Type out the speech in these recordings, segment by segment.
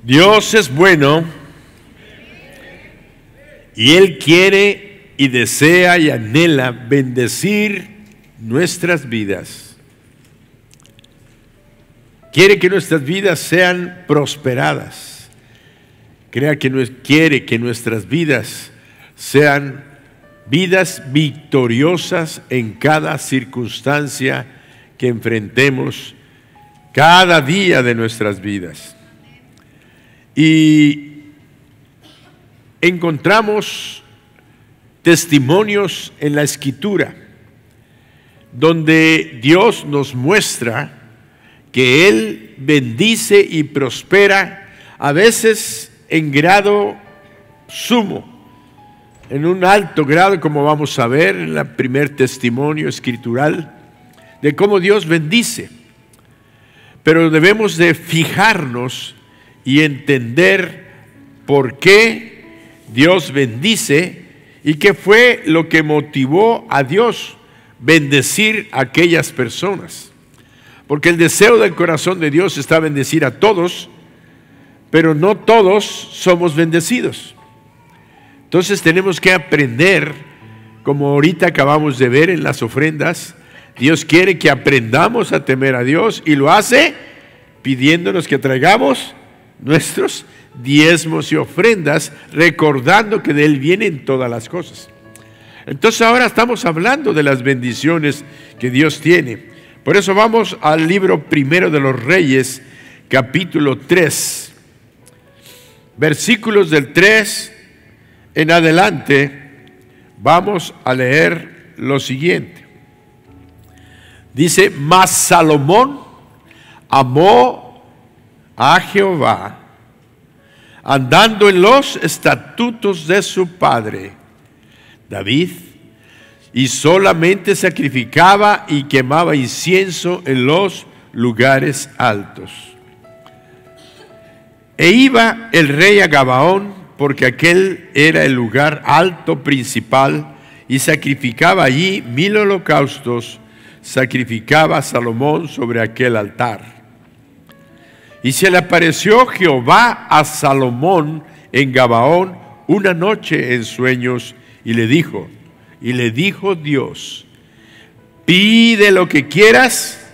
Dios es bueno y Él quiere y desea y anhela bendecir nuestras vidas. Quiere que nuestras vidas sean prosperadas. Quiere que nuestras vidas sean vidas victoriosas en cada circunstancia que enfrentemos cada día de nuestras vidas. Y encontramos testimonios en la Escritura donde Dios nos muestra que Él bendice y prospera, a veces en grado sumo, en un alto grado, como vamos a ver en el primer testimonio escritural, de cómo Dios bendice. Pero debemos de fijarnos y entender por qué Dios bendice y qué fue lo que motivó a Dios bendecir a aquellas personas. Porque el deseo del corazón de Dios está bendecir a todos, pero no todos somos bendecidos. Entonces tenemos que aprender, como ahorita acabamos de ver en las ofrendas, Dios quiere que aprendamos a temer a Dios y lo hace pidiéndonos que traigamos nuestros diezmos y ofrendas, recordando que de Él vienen todas las cosas. Entonces ahora estamos hablando de las bendiciones que Dios tiene. Por eso vamos al libro primero de los Reyes, capítulo 3, versículos del 3 en adelante. Vamos a leer lo siguiente. Dice: mas Salomón amó a Jehová, andando en los estatutos de su padre David, y solamente sacrificaba y quemaba incienso en los lugares altos. E iba el rey a Gabaón, porque aquel era el lugar alto principal, y sacrificaba allí 1000 holocaustos, sacrificaba Salomón sobre aquel altar. Y se le apareció Jehová a Salomón en Gabaón una noche en sueños, y le dijo Dios: pide lo que quieras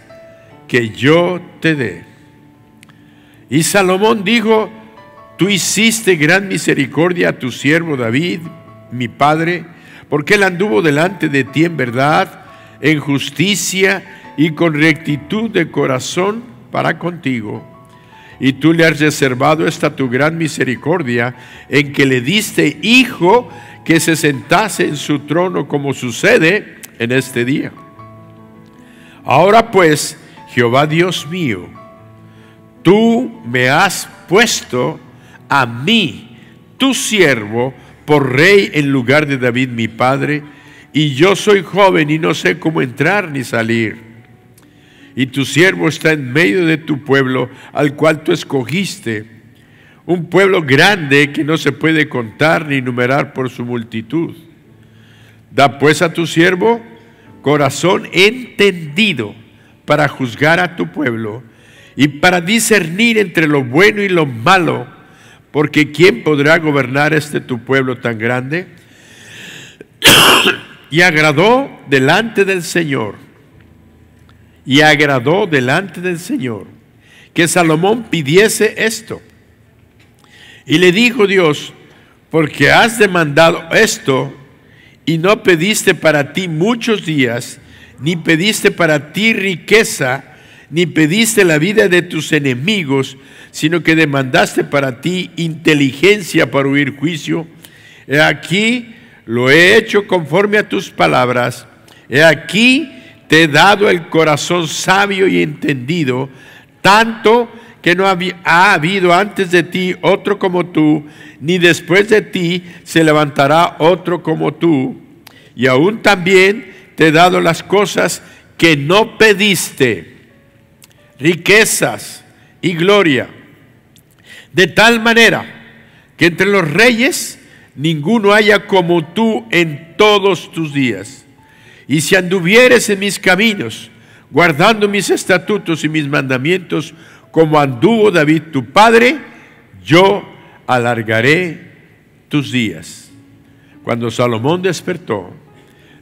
que yo te dé. Y Salomón dijo: tú hiciste gran misericordia a tu siervo David, mi padre, porque él anduvo delante de ti en verdad, en justicia y con rectitud de corazón para contigo. Y tú le has reservado esta tu gran misericordia, en que le diste hijo que se sentase en su trono, como sucede en este día. Ahora pues, Jehová Dios mío, tú me has puesto a mí, tu siervo, por rey en lugar de David mi padre, y yo soy joven y no sé cómo entrar ni salir. Y tu siervo está en medio de tu pueblo, al cual tú escogiste, un pueblo grande que no se puede contar ni numerar por su multitud. Da pues a tu siervo corazón entendido para juzgar a tu pueblo y para discernir entre lo bueno y lo malo, porque ¿quién podrá gobernar tu pueblo tan grande? Y agradó delante del Señor que Salomón pidiese esto. Y le dijo Dios: porque has demandado esto, y no pediste para ti muchos días, ni pediste para ti riqueza, ni pediste la vida de tus enemigos, sino que demandaste para ti inteligencia para oír juicio. He aquí, lo he hecho conforme a tus palabras. He aquí, te he dado el corazón sabio y entendido, tanto que no ha habido antes de ti otro como tú, ni después de ti se levantará otro como tú. Y aún también te he dado las cosas que no pediste, riquezas y gloria, de tal manera que entre los reyes ninguno haya como tú en todos tus días. Y si anduvieres en mis caminos, guardando mis estatutos y mis mandamientos, como anduvo David tu padre, yo alargaré tus días. Cuando Salomón despertó,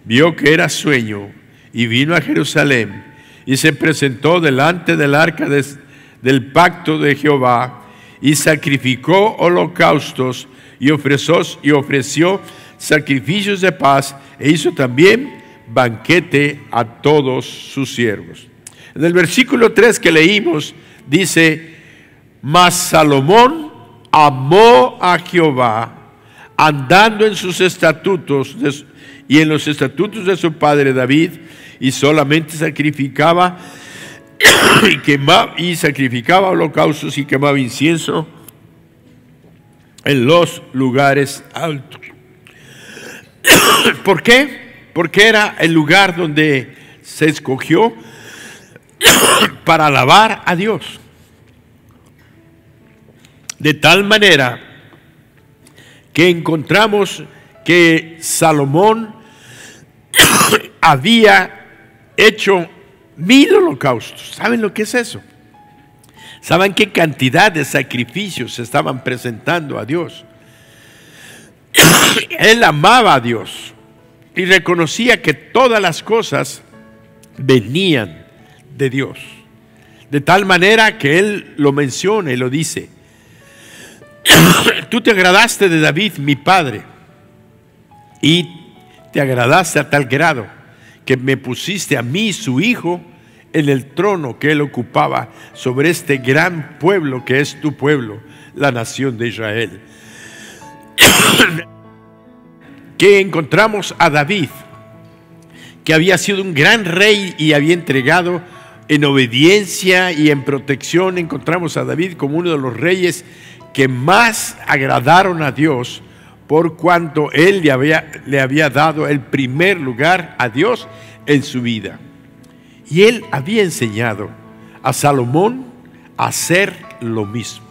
vio que era sueño y vino a Jerusalén y se presentó delante del arca del pacto de Jehová y sacrificó holocaustos y ofreció sacrificios de paz e hizo también banquete a todos sus siervos. En el versículo 3 que leímos dice: mas Salomón amó a Jehová, andando en sus estatutos y en los estatutos de su padre David, y solamente sacrificaba y sacrificaba holocaustos y quemaba incienso en los lugares altos. ¿Por qué? Porque era el lugar donde se escogió para alabar a Dios. De tal manera que encontramos que Salomón había hecho 1000 holocaustos. ¿Saben lo que es eso? ¿Saben qué cantidad de sacrificios se estaban presentando a Dios? Él amaba a Dios y reconocía que todas las cosas venían de Dios. De tal manera que él lo menciona y lo dice: tú te agradaste de David, mi padre, y te agradaste a tal grado que me pusiste a mí, su hijo, en el trono que él ocupaba sobre este gran pueblo que es tu pueblo, la nación de Israel. Que encontramos a David, que había sido un gran rey y había entregado en obediencia y en protección. Encontramos a David como uno de los reyes que más agradaron a Dios, por cuanto él le había dado el primer lugar a Dios en su vida. Y él había enseñado a Salomón a hacer lo mismo.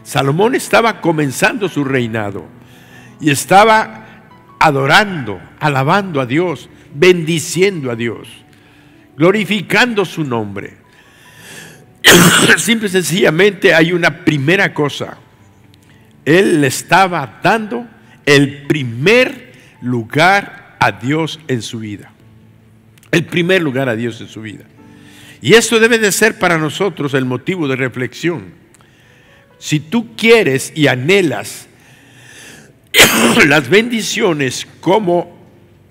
Salomón estaba comenzando su reinado y estaba adorando, alabando a Dios, bendiciendo a Dios, glorificando su nombre. Simple y sencillamente hay una primera cosa: él le estaba dando el primer lugar a Dios en su vida. El primer lugar a Dios en su vida. Y esto debe de ser para nosotros el motivo de reflexión. Si tú quieres y anhelas las bendiciones como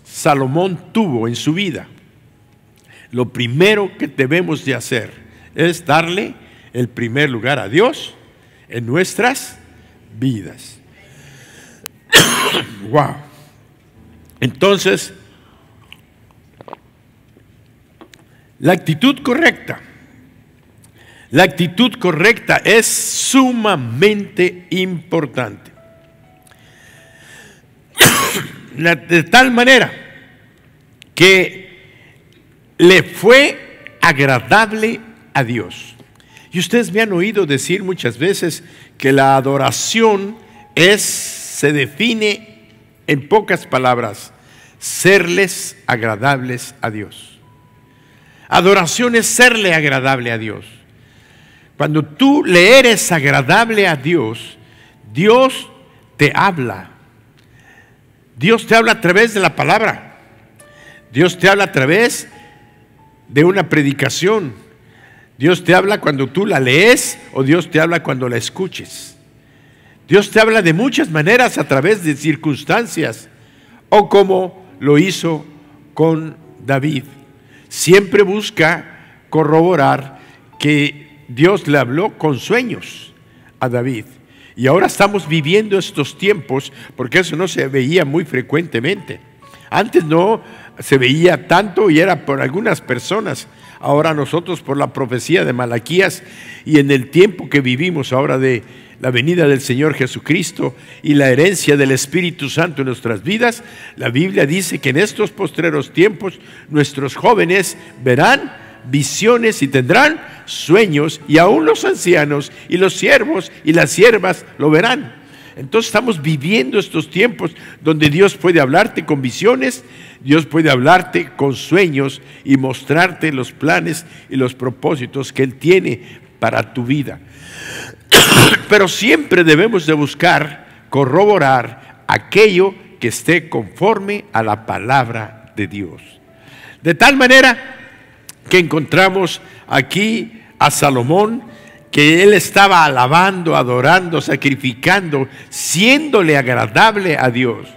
Salomón tuvo en su vida, lo primero que debemos de hacer es darle el primer lugar a Dios en nuestras vidas. Wow. Entonces, la actitud correcta es sumamente importante. De tal manera que le fue agradable a Dios. Y ustedes me han oído decir muchas veces que la adoración se define en pocas palabras: serles agradables a Dios. Adoración es serle agradable a Dios. Cuando tú le eres agradable a Dios, Dios te habla. Dios te habla a través de la palabra. Dios te habla a través de una predicación. Dios te habla cuando tú la lees, o Dios te habla cuando la escuches. Dios te habla de muchas maneras, a través de circunstancias, o como lo hizo con David. Siempre busca corroborar que Dios le habló con sueños a David. Y ahora estamos viviendo estos tiempos, porque eso no se veía muy frecuentemente. Antes no se veía tanto y era por algunas personas. Ahora nosotros, por la profecía de Malaquías y en el tiempo que vivimos ahora de la venida del Señor Jesucristo y la herencia del Espíritu Santo en nuestras vidas, la Biblia dice que en estos postreros tiempos nuestros jóvenes verán visiones y tendrán sueños, y aún los ancianos y los siervos y las siervas lo verán. Entonces estamos viviendo estos tiempos donde Dios puede hablarte con visiones, Dios puede hablarte con sueños y mostrarte los planes y los propósitos que Él tiene para tu vida. Pero siempre debemos de buscar corroborar aquello que esté conforme a la palabra de Dios. De tal manera que encontramos aquí a Salomón, que él estaba alabando, adorando, sacrificando, siéndole agradable a Dios.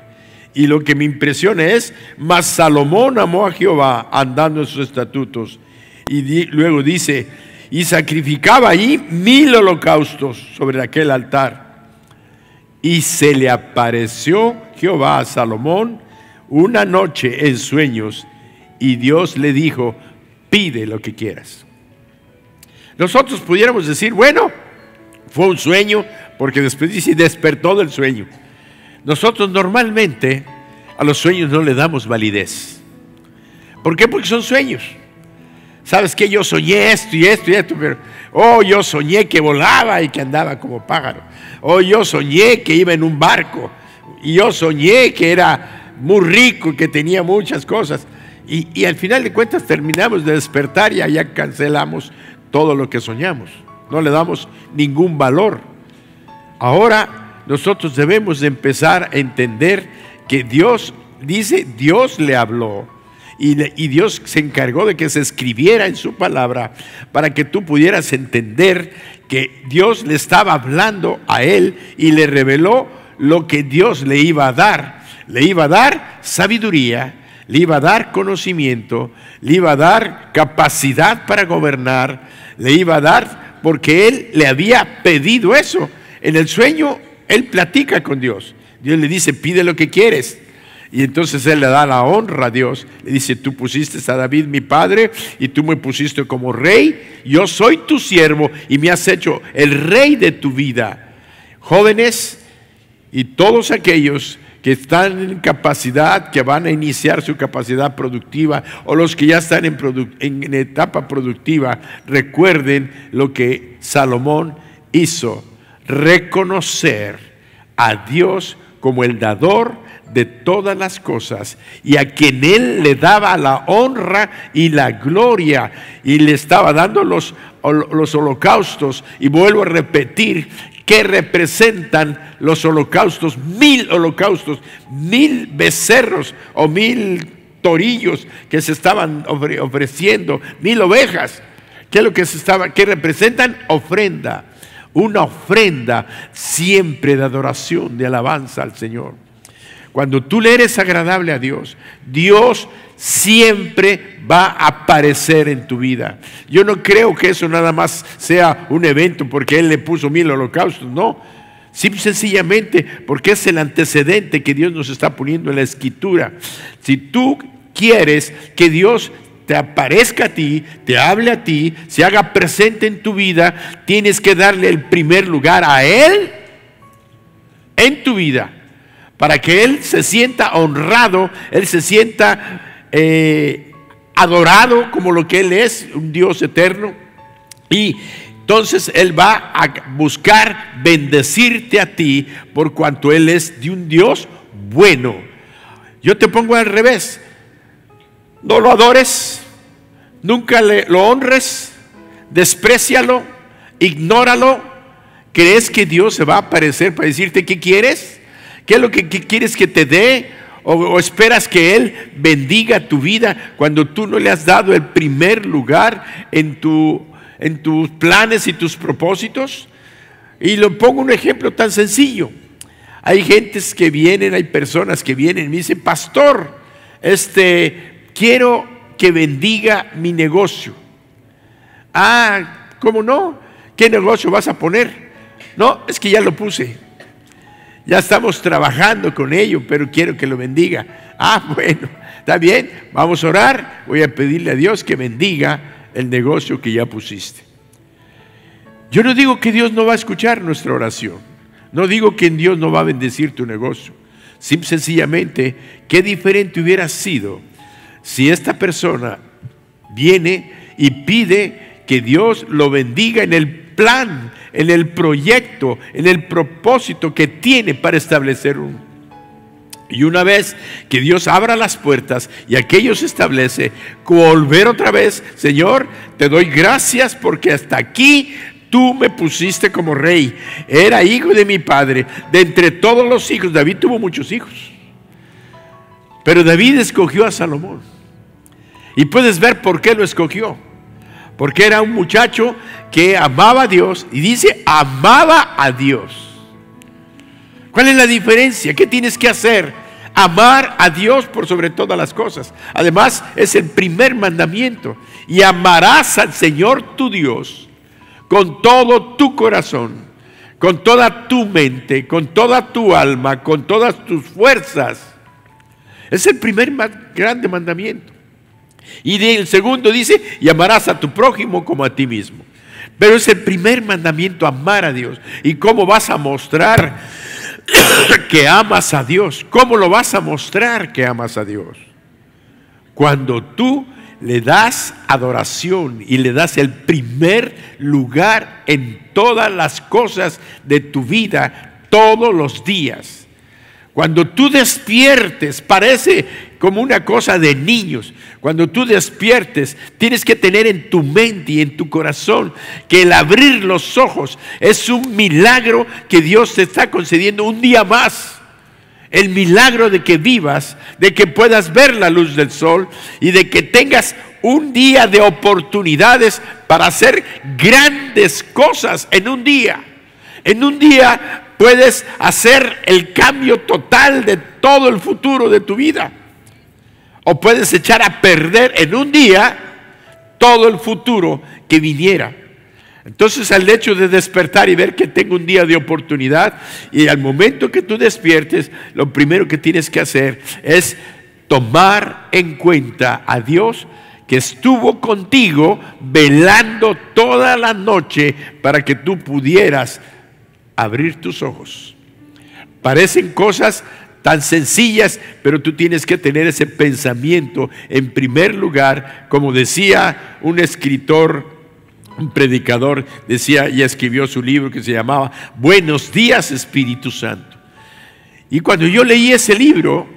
Y lo que me impresiona es, mas Salomón amó a Jehová andando en sus estatutos. Y luego dice, y sacrificaba allí 1000 holocaustos sobre aquel altar. Y se le apareció Jehová a Salomón una noche en sueños, y Dios le dijo, pide lo que quieras. Nosotros pudiéramos decir, bueno, fue un sueño, porque después dice, despertó del sueño. Nosotros normalmente a los sueños no le damos validez. ¿Por qué? Porque son sueños. ¿Sabes qué? Yo soñé esto y esto y esto, pero yo soñé que volaba y que andaba como pájaro. Yo soñé que iba en un barco. Y yo soñé que era muy rico y que tenía muchas cosas. Y al final de cuentas terminamos de despertar y allá cancelamos todo lo que soñamos. No le damos ningún valor. Ahora nosotros debemos de empezar a entender que Dios dice, Dios le habló y Dios se encargó de que se escribiera en su palabra para que tú pudieras entender que Dios le estaba hablando a él y le reveló lo que Dios le iba a dar. Le iba a dar sabiduría, le iba a dar conocimiento, le iba a dar capacidad para gobernar, le iba a dar porque él le había pedido eso. En el sueño él platica con Dios. Dios le dice, pide lo que quieres. Y entonces él le da la honra a Dios. Le dice, tú pusiste a David mi padre y tú me pusiste como rey. Yo soy tu siervo y me has hecho el rey de tu vida. Jóvenes y todos aquellos que están en capacidad, que van a iniciar su capacidad productiva, o los que ya están en etapa productiva, recuerden lo que Salomón hizo. Reconocer a Dios como el dador de todas las cosas y a quien él le daba la honra y la gloria y le estaba dando los holocaustos. Y vuelvo a repetir, ¿qué representan los holocaustos? 1000 holocaustos, 1000 becerros o 1000 torillos que se estaban ofreciendo, 1000 ovejas. ¿Qué es lo que qué representan? Ofrenda. Una ofrenda siempre de adoración, de alabanza al Señor. Cuando tú le eres agradable a Dios, Dios siempre va a aparecer en tu vida. Yo no creo que eso nada más sea un evento porque Él le puso 1000 holocaustos, no. Sencillamente porque es el antecedente que Dios nos está poniendo en la Escritura. Si tú quieres que Dios te aparezca a ti, te hable a ti, se haga presente en tu vida, tienes que darle el primer lugar a Él en tu vida, para que Él se sienta honrado, Él se sienta adorado como lo que Él es, un Dios eterno. Y entonces Él va a buscar bendecirte a ti por cuanto Él es de un Dios bueno. Yo te pongo al revés. No lo adores, nunca lo honres, desprécialo, ignóralo. ¿Crees que Dios se va a aparecer para decirte qué quieres? ¿Qué es lo que quieres que te dé? ¿O esperas que Él bendiga tu vida cuando tú no le has dado el primer lugar en tus planes y tus propósitos? Y le pongo un ejemplo tan sencillo. Hay gentes que vienen, hay personas que vienen y me dicen, pastor, quiero que bendiga mi negocio. ¿Cómo no? ¿Qué negocio vas a poner? No, es que ya lo puse. Ya estamos trabajando con ello, pero quiero que lo bendiga. Bueno, está bien, vamos a orar. Voy a pedirle a Dios que bendiga el negocio que ya pusiste. Yo no digo que Dios no va a escuchar nuestra oración. No digo que Dios no va a bendecir tu negocio. Sencillamente, qué diferente hubiera sido si esta persona viene y pide que Dios lo bendiga en el plan, en el proyecto, en el propósito que tiene para establecer uno. Y una vez que Dios abra las puertas y aquello se establece, volver otra vez, Señor, te doy gracias porque hasta aquí tú me pusiste como rey. Era hijo de mi padre. De entre todos los hijos, David tuvo muchos hijos, pero David escogió a Salomón. Y puedes ver por qué lo escogió. Porque era un muchacho que amaba a Dios. Y dice, amaba a Dios. ¿Cuál es la diferencia? ¿Qué tienes que hacer? Amar a Dios por sobre todas las cosas. Además, es el primer mandamiento. Y amarás al Señor tu Dios con todo tu corazón, con toda tu mente, con toda tu alma, con todas tus fuerzas. Es el primer grande mandamiento. Y el segundo dice, y amarás a tu prójimo como a ti mismo. Pero es el primer mandamiento, amar a Dios. ¿Y cómo vas a mostrar que amas a Dios? ¿Cómo lo vas a mostrar que amas a Dios? Cuando tú le das adoración y le das el primer lugar en todas las cosas de tu vida, todos los días. Cuando tú despiertes, parece como una cosa de niños. Cuando tú despiertes, tienes que tener en tu mente y en tu corazón que el abrir los ojos es un milagro que Dios te está concediendo un día más. El milagro de que vivas, de que puedas ver la luz del sol y de que tengas un día de oportunidades para hacer grandes cosas en un día. En un día puedes hacer el cambio total de todo el futuro de tu vida. O puedes echar a perder en un día todo el futuro que viniera. Entonces, al hecho de despertar y ver que tengo un día de oportunidad, y al momento que tú despiertes, lo primero que tienes que hacer es tomar en cuenta a Dios, que estuvo contigo velando toda la noche para que tú pudieras abrir tus ojos. Parecen cosas tan sencillas, pero tú tienes que tener ese pensamiento en primer lugar. Como decía un escritor, un predicador, decía y escribió su libro que se llamaba Buenos días, Espíritu Santo. Y cuando yo leí ese libro,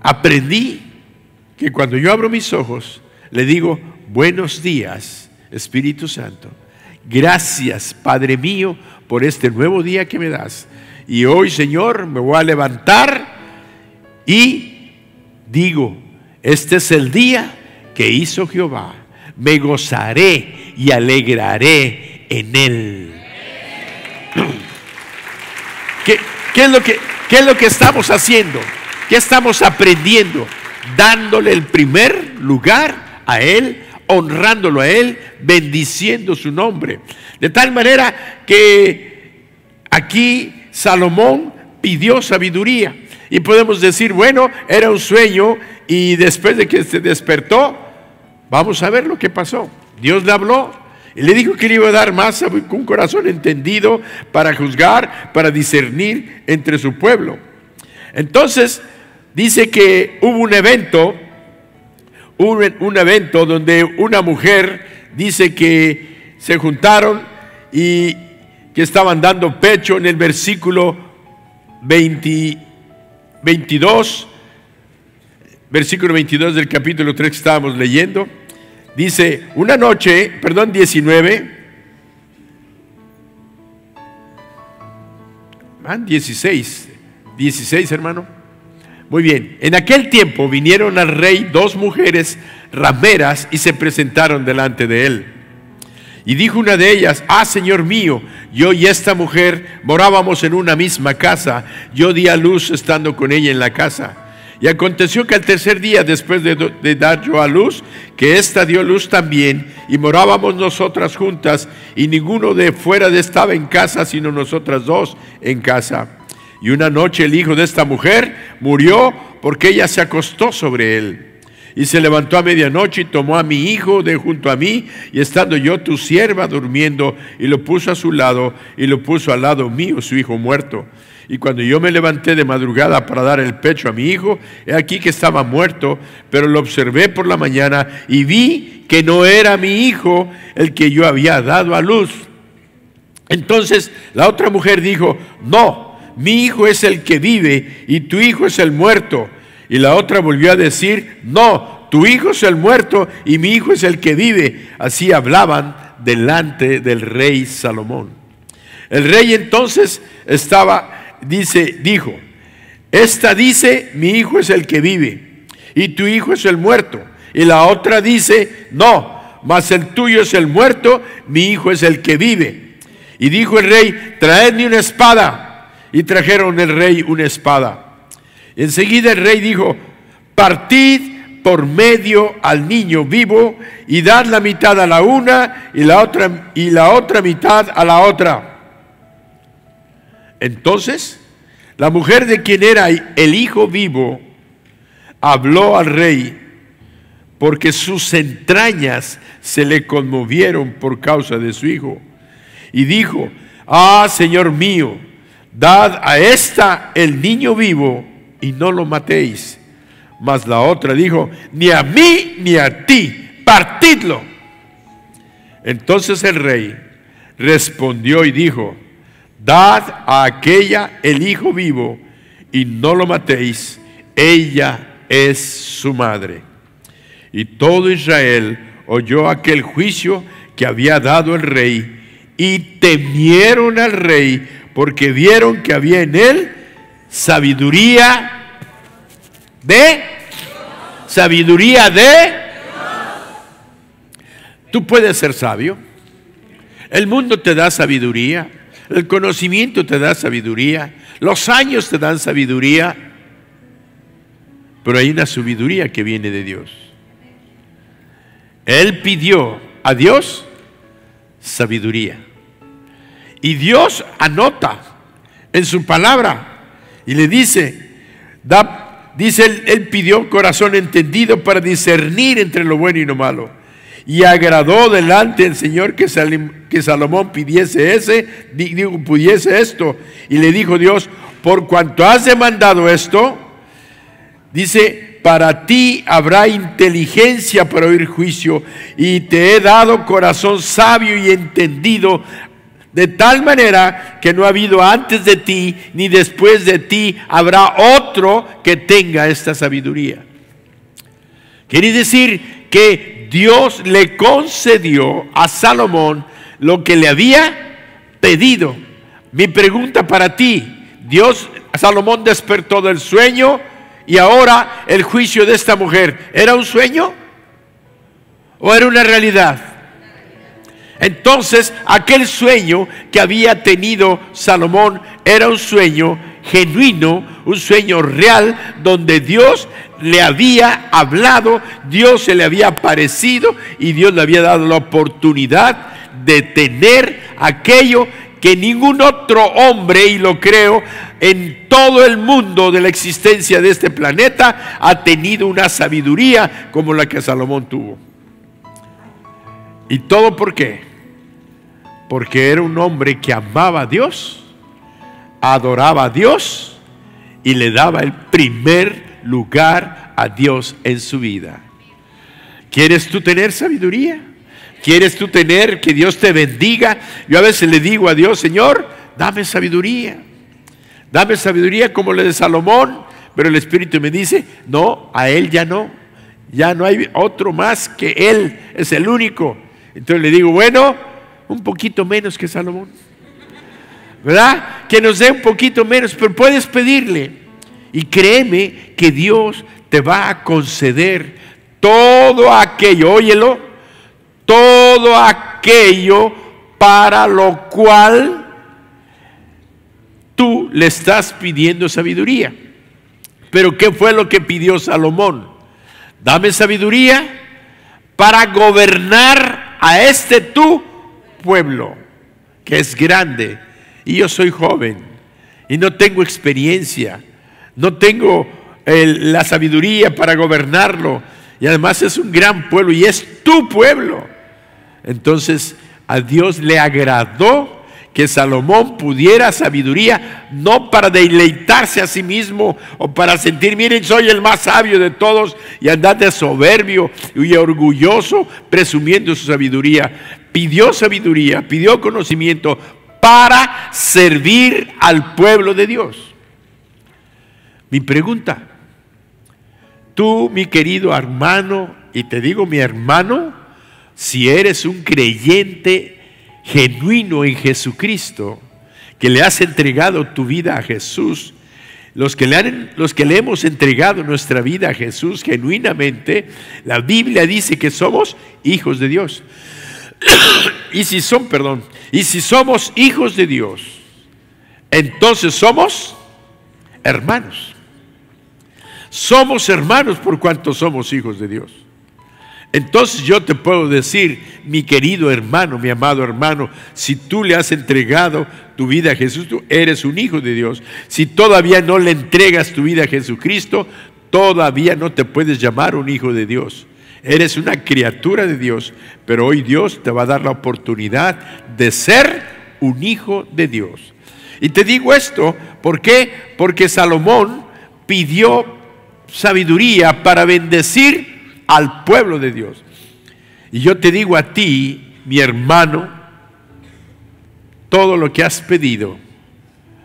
aprendí que cuando yo abro mis ojos, le digo, buenos días, Espíritu Santo. Gracias, Padre mío, por este nuevo día que me das. Y hoy, Señor, me voy a levantar y digo, este es el día que hizo Jehová. Me gozaré y alegraré en él. ¿Qué es lo que estamos haciendo? ¿Qué estamos aprendiendo? Dándole el primer lugar a él, honrándolo a él, bendiciendo su nombre. De tal manera que aquí Salomón pidió sabiduría. Y podemos decir, bueno, era un sueño y después de que se despertó, vamos a ver lo que pasó. Dios le habló y le dijo que le iba a dar más un corazón entendido para juzgar, para discernir entre su pueblo. Entonces, dice que hubo un evento donde una mujer dice que se juntaron y que estaban dando pecho. En el versículo 22 del capítulo 3 que estábamos leyendo, dice, 19, 16 hermano. Muy bien, en aquel tiempo vinieron al rey dos mujeres rameras y se presentaron delante de él. Y dijo una de ellas, Señor mío, yo y esta mujer morábamos en una misma casa. Yo di a luz estando con ella en la casa. Y aconteció que al tercer día, después de dar yo a luz, que ésta dio luz también, y morábamos nosotras juntas, y ninguno de fuera estaba en casa, sino nosotras dos en casa. Y una noche el hijo de esta mujer murió porque ella se acostó sobre él. Y se levantó a medianoche y tomó a mi hijo de junto a mí, y estando yo tu sierva durmiendo, y lo puso a su lado, y lo puso al lado mío, su hijo muerto. Y cuando yo me levanté de madrugada para dar el pecho a mi hijo, he aquí que estaba muerto, pero lo observé por la mañana, y vi que no era mi hijo el que yo había dado a luz. Entonces la otra mujer dijo, no, mi hijo es el que vive, y tu hijo es el muerto. Y la otra volvió a decir, no, tu hijo es el muerto y mi hijo es el que vive. Así hablaban delante del rey Salomón. El rey entonces dijo: esta dice, mi hijo es el que vive, y tu hijo es el muerto. Y la otra dice, no, mas el tuyo es el muerto, mi hijo es el que vive. Y dijo el rey: traedme una espada. Y trajeron el rey una espada. Enseguida el rey dijo: partid por medio al niño vivo, y dad la mitad a la una, y la otra mitad a la otra. Entonces la mujer de quien era el hijo vivo habló al rey, porque sus entrañas se le conmovieron por causa de su hijo. Y dijo: ah, Señor mío, dad a esta el niño vivo, y no lo matéis. Mas la otra dijo: ni a mí ni a ti, partidlo. Entonces el rey respondió y dijo: dad a aquella el hijo vivo, y no lo matéis, ella es su madre. Y todo Israel oyó aquel juicio que había dado el rey, y temieron al rey, porque vieron que había en él sabiduría de... Tú puedes ser sabio. El mundo te da sabiduría, el conocimiento te da sabiduría, los años te dan sabiduría, pero hay una sabiduría que viene de Dios. Él pidió a Dios sabiduría, y Dios anota en su palabra y le dice, él pidió corazón entendido para discernir entre lo bueno y lo malo. Y agradó delante del Señor que Salomón pudiese esto. Y le dijo Dios: por cuanto has demandado esto, dice, para ti habrá inteligencia para oír juicio, y te he dado corazón sabio y entendido, de tal manera que no ha habido antes de ti ni después de ti habrá otro que tenga esta sabiduría. Quiere decir que Dios le concedió a Salomón lo que le había pedido. Mi pregunta para ti: Salomón despertó del sueño, y ahora el juicio de esta mujer, ¿era un sueño o era una realidad? Entonces, aquel sueño que había tenido Salomón era un sueño genuino, un sueño real, donde Dios le había hablado, Dios se le había aparecido, y Dios le había dado la oportunidad de tener aquello que ningún otro hombre, y lo creo, en todo el mundo de la existencia de este planeta, ha tenido una sabiduría como la que Salomón tuvo. ¿Y todo por qué? Porque era un hombre que amaba a Dios, adoraba a Dios, y le daba el primer lugar a Dios en su vida. ¿Quieres tú tener sabiduría? ¿Quieres tú tener que Dios te bendiga? Yo a veces le digo a Dios: Señor, dame sabiduría como la de Salomón. Pero el Espíritu me dice: no, a él ya no hay otro más que él, es el único. Entonces le digo: bueno, un poquito menos que Salomón, ¿verdad? Que nos dé un poquito menos, pero puedes pedirle, y créeme que Dios te va a conceder todo aquello, óyelo, todo aquello para lo cual tú le estás pidiendo sabiduría. Pero ¿qué fue lo que pidió Salomón? Dame sabiduría para gobernar a este tu pueblo, que es grande, y yo soy joven, y no tengo experiencia, no tengo la sabiduría para gobernarlo, y además es un gran pueblo, y es tu pueblo. Entonces a Dios le agradó que Salomón pudiera sabiduría, no para deleitarse a sí mismo o para sentir, miren, soy el más sabio de todos, y andar de soberbio y orgulloso presumiendo su sabiduría. Pidió sabiduría, pidió conocimiento para servir al pueblo de Dios. Mi pregunta: tú, mi querido hermano, y te digo mi hermano, si eres un creyente genuino en Jesucristo, que le has entregado tu vida a Jesús, los que le hemos entregado nuestra vida a Jesús genuinamente, la Biblia dice que somos hijos de Dios. Y si somos hijos de Dios, entonces somos hermanos. Somos hermanos por cuanto somos hijos de Dios. Entonces yo te puedo decir, mi querido hermano, mi amado hermano, si tú le has entregado tu vida a Jesús, tú eres un hijo de Dios. Si todavía no le entregas tu vida a Jesucristo, todavía no te puedes llamar un hijo de Dios. Eres una criatura de Dios, pero hoy Dios te va a dar la oportunidad de ser un hijo de Dios. Y te digo esto, ¿por qué? Porque Salomón pidió sabiduría para bendecir al pueblo de Dios. Y yo te digo a ti, mi hermano, todo lo que has pedido,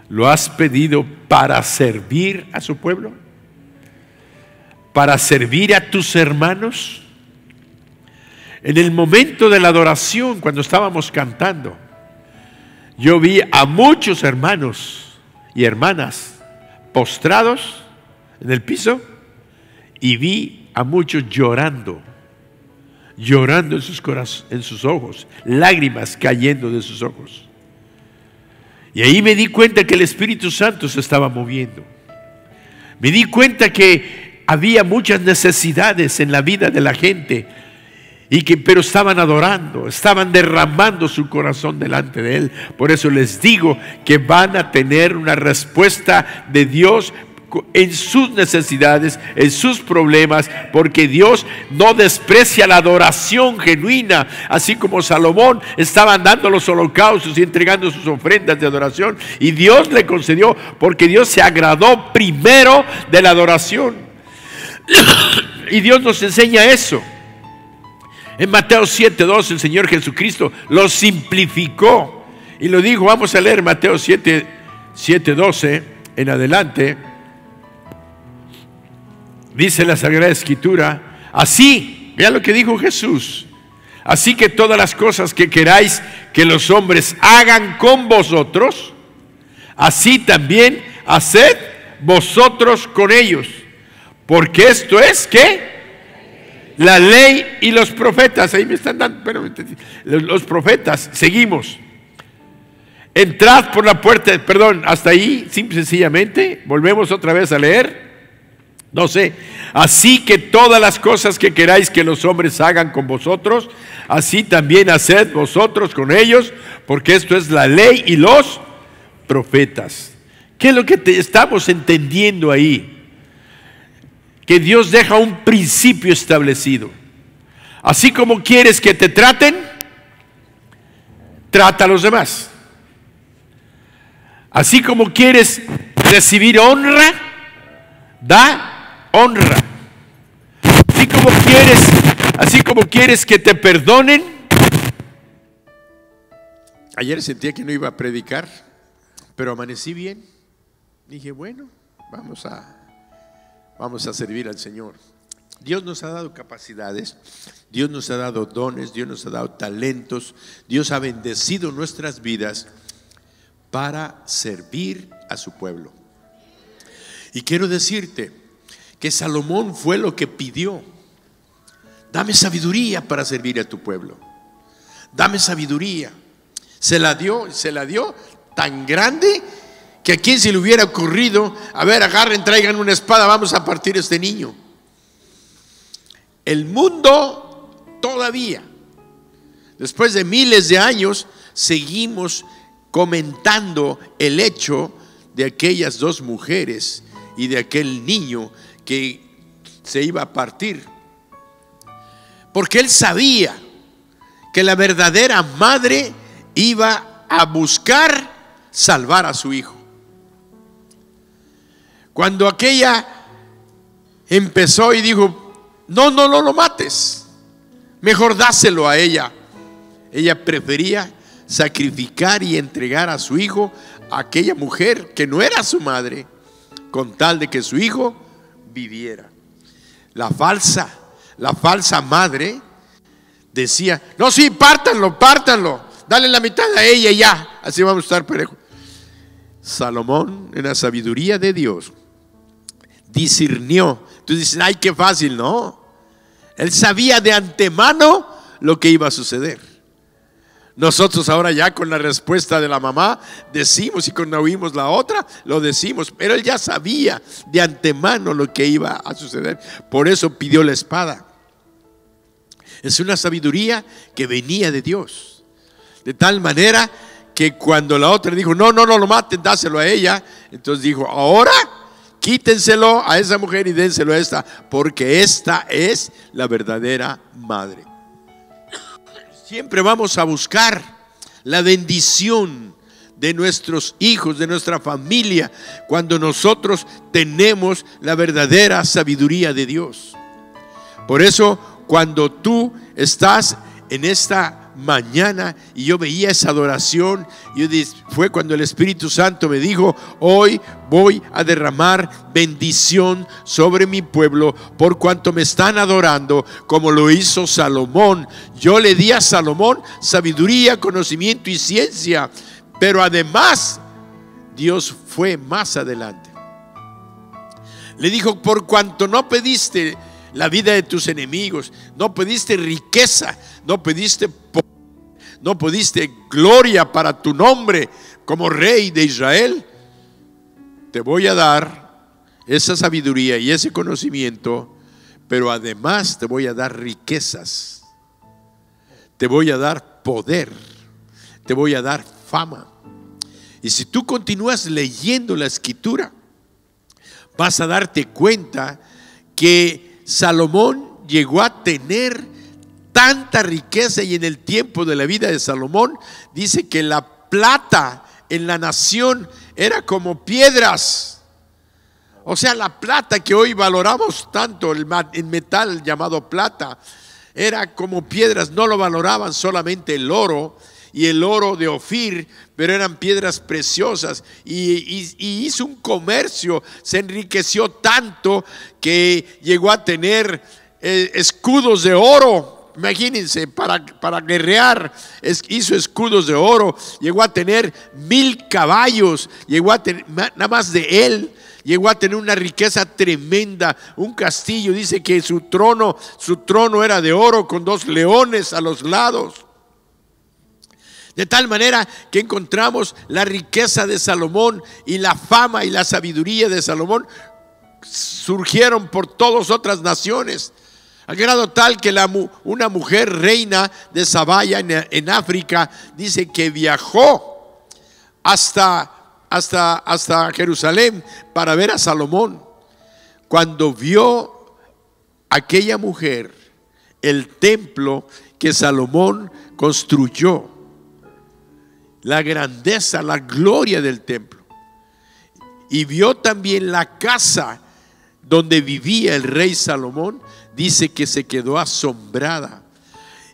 ¿lo has pedido para servir a su pueblo? ¿Para servir a tus hermanos? En el momento de la adoración, cuando estábamos cantando, yo vi a muchos hermanos y hermanas postrados en el piso y vi a muchos llorando en sus ojos, lágrimas cayendo de sus ojos. Y ahí me di cuenta que el Espíritu Santo se estaba moviendo. Me di cuenta que había muchas necesidades en la vida de la gente, pero estaban adorando, estaban derramando su corazón delante de Él. Por eso les digo que van a tener una respuesta de Dios en sus necesidades, en sus problemas, porque Dios no desprecia la adoración genuina. Así como Salomón estaban dando los holocaustos y entregando sus ofrendas de adoración, y Dios le concedió, porque Dios se agradó primero de la adoración. Y Dios nos enseña eso. En Mateo 7:2 el Señor Jesucristo lo simplificó y lo dijo. Vamos a leer Mateo 7:12 en adelante. Dice la Sagrada Escritura, así, vea lo que dijo Jesús: así que todas las cosas que queráis que los hombres hagan con vosotros, así también haced vosotros con ellos, porque esto es, ¿qué? La ley y los profetas. Ahí me están dando, pero los profetas, seguimos. Entrad por la puerta, hasta ahí, simple y sencillamente, volvemos otra vez a leer. No sé, así que todas las cosas que queráis que los hombres hagan con vosotros, así también haced vosotros con ellos, porque esto es la ley y los profetas. ¿Qué es lo que estamos entendiendo ahí? Que Dios deja un principio establecido. Así como quieres que te traten, trata a los demás. Así como quieres recibir honra, da honra. Así como quieres que te perdonen. Ayer sentía que no iba a predicar, pero amanecí bien. Dije, bueno, vamos a servir al Señor. Dios nos ha dado capacidades, Dios nos ha dado dones, Dios nos ha dado talentos, Dios ha bendecido nuestras vidas para servir a su pueblo. Y quiero decirte que Salomón fue lo que pidió: dame sabiduría para servir a tu pueblo, dame sabiduría. Se la dio tan grande que a quien se le hubiera ocurrido, a ver, agarren, traigan una espada, vamos a partir a este niño. El mundo todavía, después de miles de años, seguimos comentando el hecho de aquellas dos mujeres y de aquel niño que se iba a partir, porque él sabía que la verdadera madre iba a buscar salvar a su hijo. Cuando aquella empezó y dijo, no lo mates, mejor dáselo a ella, ella prefería sacrificar y entregar a su hijo a aquella mujer que no era su madre, con tal de que su hijo viviera. La falsa madre decía, no, sí, pártanlo, dale la mitad a ella y ya, así vamos a estar parejos. Salomón, en la sabiduría de Dios, discernió. Tú dices, ay, qué fácil. No, él sabía de antemano lo que iba a suceder. Nosotros ahora ya con la respuesta de la mamá decimos, y cuando oímos la otra lo decimos, pero él ya sabía de antemano lo que iba a suceder. Por eso pidió la espada. Es una sabiduría que venía de Dios, de tal manera que cuando la otra dijo, no lo maten, dáselo a ella, entonces dijo, ahora quítenselo a esa mujer y dénselo a esta, porque esta es la verdadera madre. Siempre vamos a buscar la bendición de nuestros hijos, de nuestra familia, cuando nosotros tenemos la verdadera sabiduría de Dios. Por eso, cuando tú estás en esta mañana y yo veía esa adoración, fue cuando el Espíritu Santo me dijo, hoy voy a derramar bendición sobre mi pueblo por cuanto me están adorando como lo hizo Salomón. Yo le di a Salomón sabiduría, conocimiento y ciencia, pero además Dios fue más adelante. Le dijo, por cuanto no pediste la vida de tus enemigos, no pediste riqueza, no pediste poder, no pediste gloria para tu nombre como rey de Israel, te voy a dar esa sabiduría y ese conocimiento, pero además te voy a dar riquezas, te voy a dar poder, te voy a dar fama. Y si tú continúas leyendo la Escritura, vas a darte cuenta que Salomón llegó a tener tanta riqueza, y en el tiempo de la vida de Salomón dice que la plata en la nación era como piedras. O sea, la plata que hoy valoramos tanto, el metal llamado plata, era como piedras. No lo valoraban solamente el oro y el oro de Ofir, pero eran piedras preciosas, y hizo un comercio, se enriqueció tanto que llegó a tener escudos de oro. Imagínense, para guerrear hizo escudos de oro, llegó a tener 1000 caballos, llegó a tener, nada más de él, llegó a tener una riqueza tremenda, un castillo. Dice que su trono era de oro con 2 leones a los lados. De tal manera que encontramos la riqueza de Salomón, y la fama y la sabiduría de Salomón surgieron por todas otras naciones, al grado tal que una mujer reina de Sabaya en África dice que viajó hasta Jerusalén para ver a Salomón. Cuando vio aquella mujer el templo que Salomón construyó, la grandeza, la gloria del templo, y vio también la casa donde vivía el rey Salomón, dice que se quedó asombrada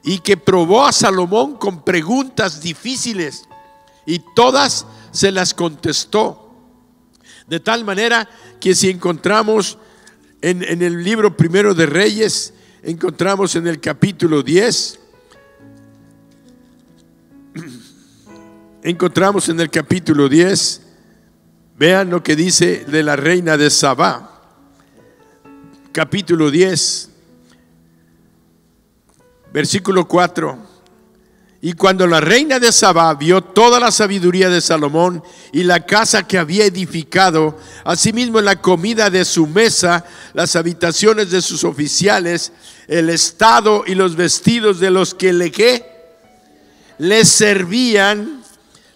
y que probó a Salomón con preguntas difíciles y todas se las contestó. De tal manera que si encontramos en el libro primero de Reyes, encontramos en el capítulo 10, vean lo que dice de la reina de Sabá. Capítulo 10, versículo 4. Y cuando la reina de Sabá vio toda la sabiduría de Salomón y la casa que había edificado, asimismo la comida de su mesa, las habitaciones de sus oficiales, el estado y los vestidos de los que le servían,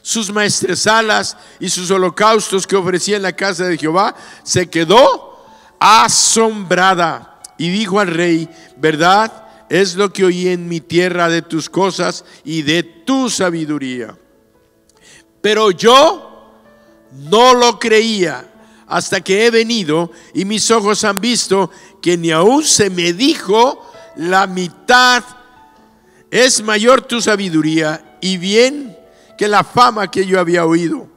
sus maestresalas y sus holocaustos que ofrecía en la casa de Jehová, se quedó asombrada y dijo al rey: verdad es lo que oí en mi tierra de tus cosas y de tu sabiduría, pero yo no lo creía hasta que he venido y mis ojos han visto que ni aún se me dijo la mitad. Es mayor tu sabiduría y bien que la fama que yo había oído.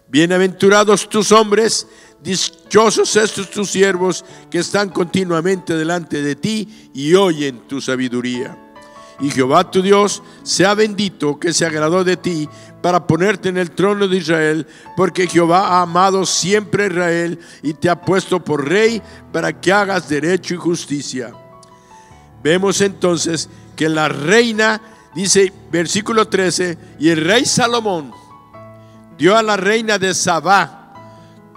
Bienaventurados tus hombres, dichosos estos tus siervos que están continuamente delante de ti y oyen tu sabiduría. y Jehová tu Dios sea bendito, que se agradó de ti para ponerte en el trono de Israel, porque Jehová ha amado siempre a Israel y te ha puesto por rey para que hagas derecho y justicia. Vemos entonces que la reina, dice versículo 13, y el rey Salomón dio a la reina de Sabá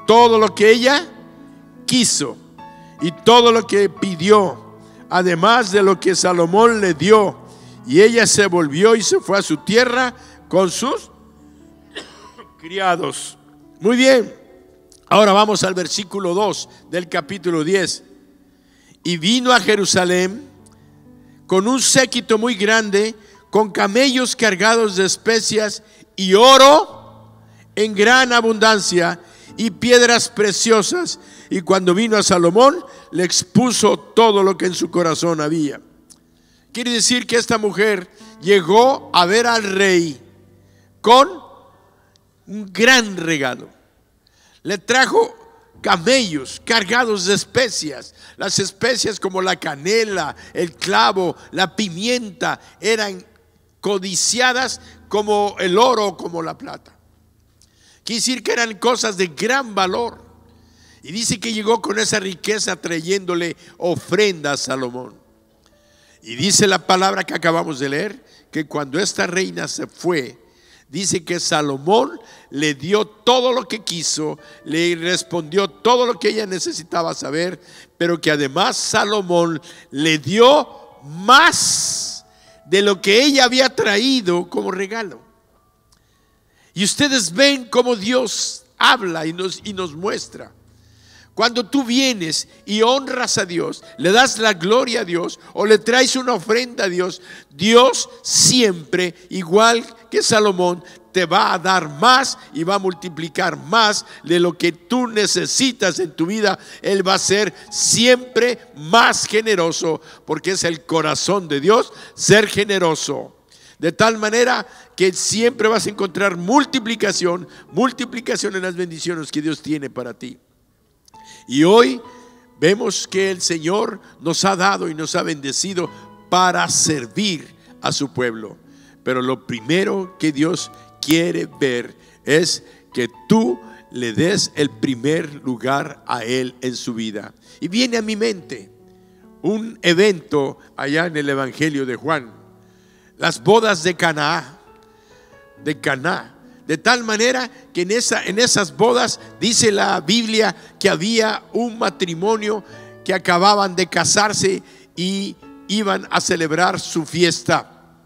todo lo que ella quiso y todo lo que pidió, además de lo que Salomón le dio, y ella se volvió y se fue a su tierra con sus criados. Muy bien, ahora vamos al versículo 2 del capítulo 10. Y vino a Jerusalén con un séquito muy grande, con camellos cargados de especias y oro en gran abundancia y piedras preciosas. Y cuando vino a Salomón, le expuso todo lo que en su corazón había. Quiere decir que esta mujer llegó a ver al rey con un gran regalo. Le trajo camellos cargados de especias. Las especias como la canela, el clavo, la pimienta eran codiciadas como el oro, como la plata. Quiere decir que eran cosas de gran valor. Y dice que llegó con esa riqueza trayéndole ofrenda a Salomón. Y dice la palabra que acabamos de leer, que cuando esta reina se fue, dice que Salomón le dio todo lo que quiso, le respondió todo lo que ella necesitaba saber, pero que además Salomón le dio más de lo que ella había traído como regalo. Y ustedes ven cómo Dios habla y nos muestra. Cuando tú vienes y honras a Dios, le das la gloria a Dios o le traes una ofrenda a Dios, Dios siempre, igual que Salomón, te va a dar más y va a multiplicar más de lo que tú necesitas en tu vida. Él va a ser siempre más generoso, porque es el corazón de Dios ser generoso. De tal manera que siempre vas a encontrar multiplicación en las bendiciones que Dios tiene para ti. Y hoy vemos que el Señor nos ha dado y nos ha bendecido para servir a su pueblo. Pero lo primero que Dios quiere ver es que tú le des el primer lugar a Él en su vida. Y viene a mi mente un evento allá en el Evangelio de Juan, las bodas de Caná. De tal manera que en esas bodas dice la Biblia que había un matrimonio que acababan de casarse y iban a celebrar su fiesta.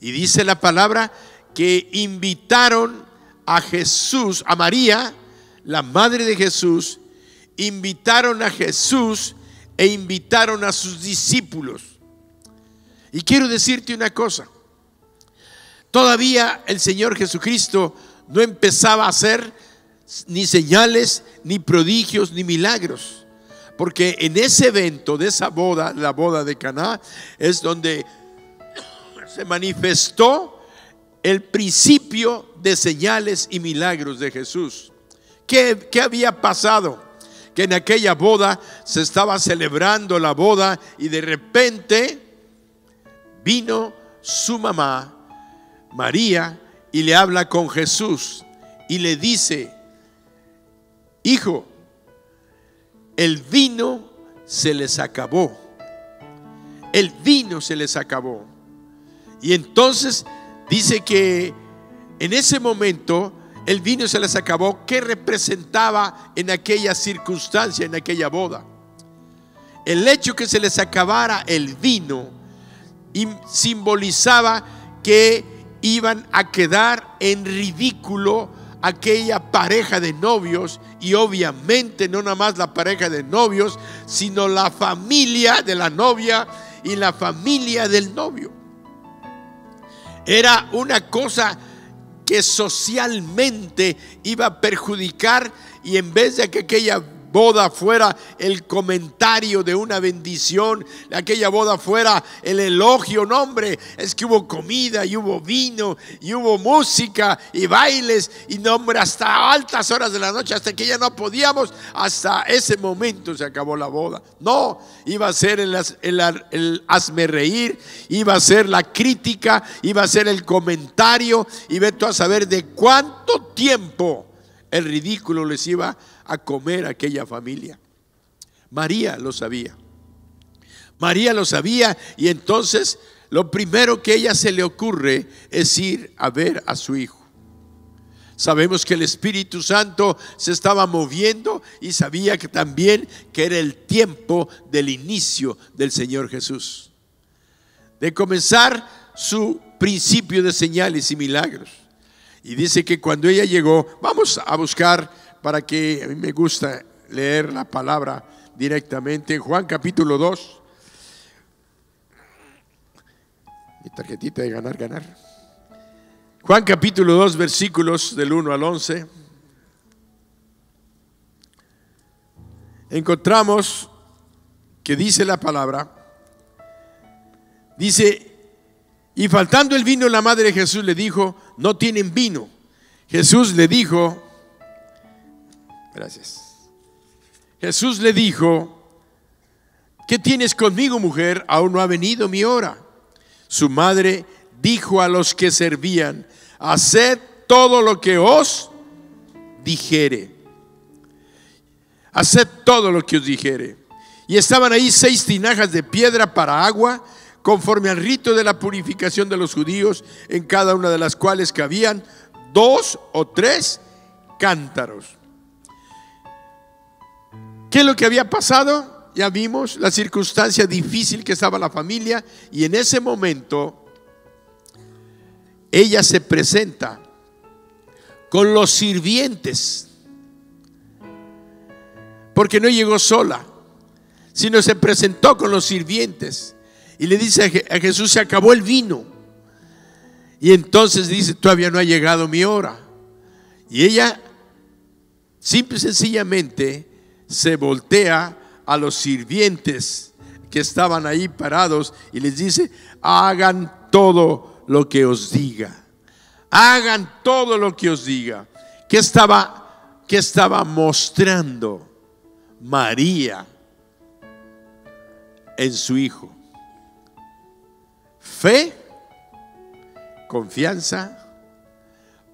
Y dice la palabra que invitaron a Jesús, a María, la madre de Jesús, invitaron a Jesús e invitaron a sus discípulos. Y quiero decirte una cosa. Todavía el Señor Jesucristo no empezaba a hacer ni señales, ni prodigios, ni milagros. Porque en ese evento de esa boda, la boda de Caná, es donde se manifestó el principio de señales y milagros de Jesús. ¿Qué había pasado? Que en aquella boda se estaba celebrando la boda y de repente vino su mamá María y le habla con Jesús y le dice: hijo, el vino se les acabó. El vino se les acabó. Y entonces dice que en ese momento el vino se les acabó. ¿Qué representaba en aquella circunstancia, en aquella boda? El hecho que se les acabara el vino simbolizaba que iban a quedar en ridículo aquella pareja de novios, y obviamente no nada más la pareja de novios, sino la familia de la novia y la familia del novio. Era una cosa que socialmente iba a perjudicar, y en vez de que aquella boda fuera el comentario de una bendición, aquella boda fuera el elogio. No, hombre, es que hubo comida y hubo vino y hubo música y bailes y no, hombre, hasta altas horas de la noche, hasta que ya no podíamos, hasta ese momento se acabó la boda. No, iba a ser el hazme reír, iba a ser la crítica, iba a ser el comentario, y ve tú a saber de cuánto tiempo el ridículo les iba a comer a aquella familia. María lo sabía. María lo sabía, y entonces lo primero que a ella se le ocurre es ir a ver a su hijo. Sabemos que el Espíritu Santo se estaba moviendo y sabía que también que era el tiempo del inicio del Señor Jesús, de comenzar su principio de señales y milagros. Y dice que cuando ella llegó, vamos a buscar, para que a mí me gusta leer la palabra directamente, en Juan capítulo 2. Mi tarjetita de ganar. Juan capítulo 2, versículos del 1 al 11. Encontramos que dice la palabra, dice: y faltando el vino, la madre de Jesús le dijo: no tienen vino. Jesús le dijo, gracias. Jesús le dijo: ¿qué tienes conmigo, mujer? Aún no ha venido mi hora. Su madre dijo a los que servían: haced todo lo que os dijere. Haced todo lo que os dijere. Y estaban ahí 6 tinajas de piedra para agua, conforme al rito de la purificación de los judíos, en cada una de las cuales cabían 2 o 3 cántaros. ¿Qué es lo que había pasado? Ya vimos la circunstancia difícil que estaba la familia, y en ese momento ella se presenta con los sirvientes, porque no llegó sola, sino se presentó con los sirvientes. Y le dice a Jesús: se acabó el vino. Y entonces dice: todavía no ha llegado mi hora. Y ella simple y sencillamente se voltea a los sirvientes que estaban ahí parados y les dice: hagan todo lo que os diga. Hagan todo lo que os diga. ¿Qué estaba mostrando María en su hijo? Fe, confianza,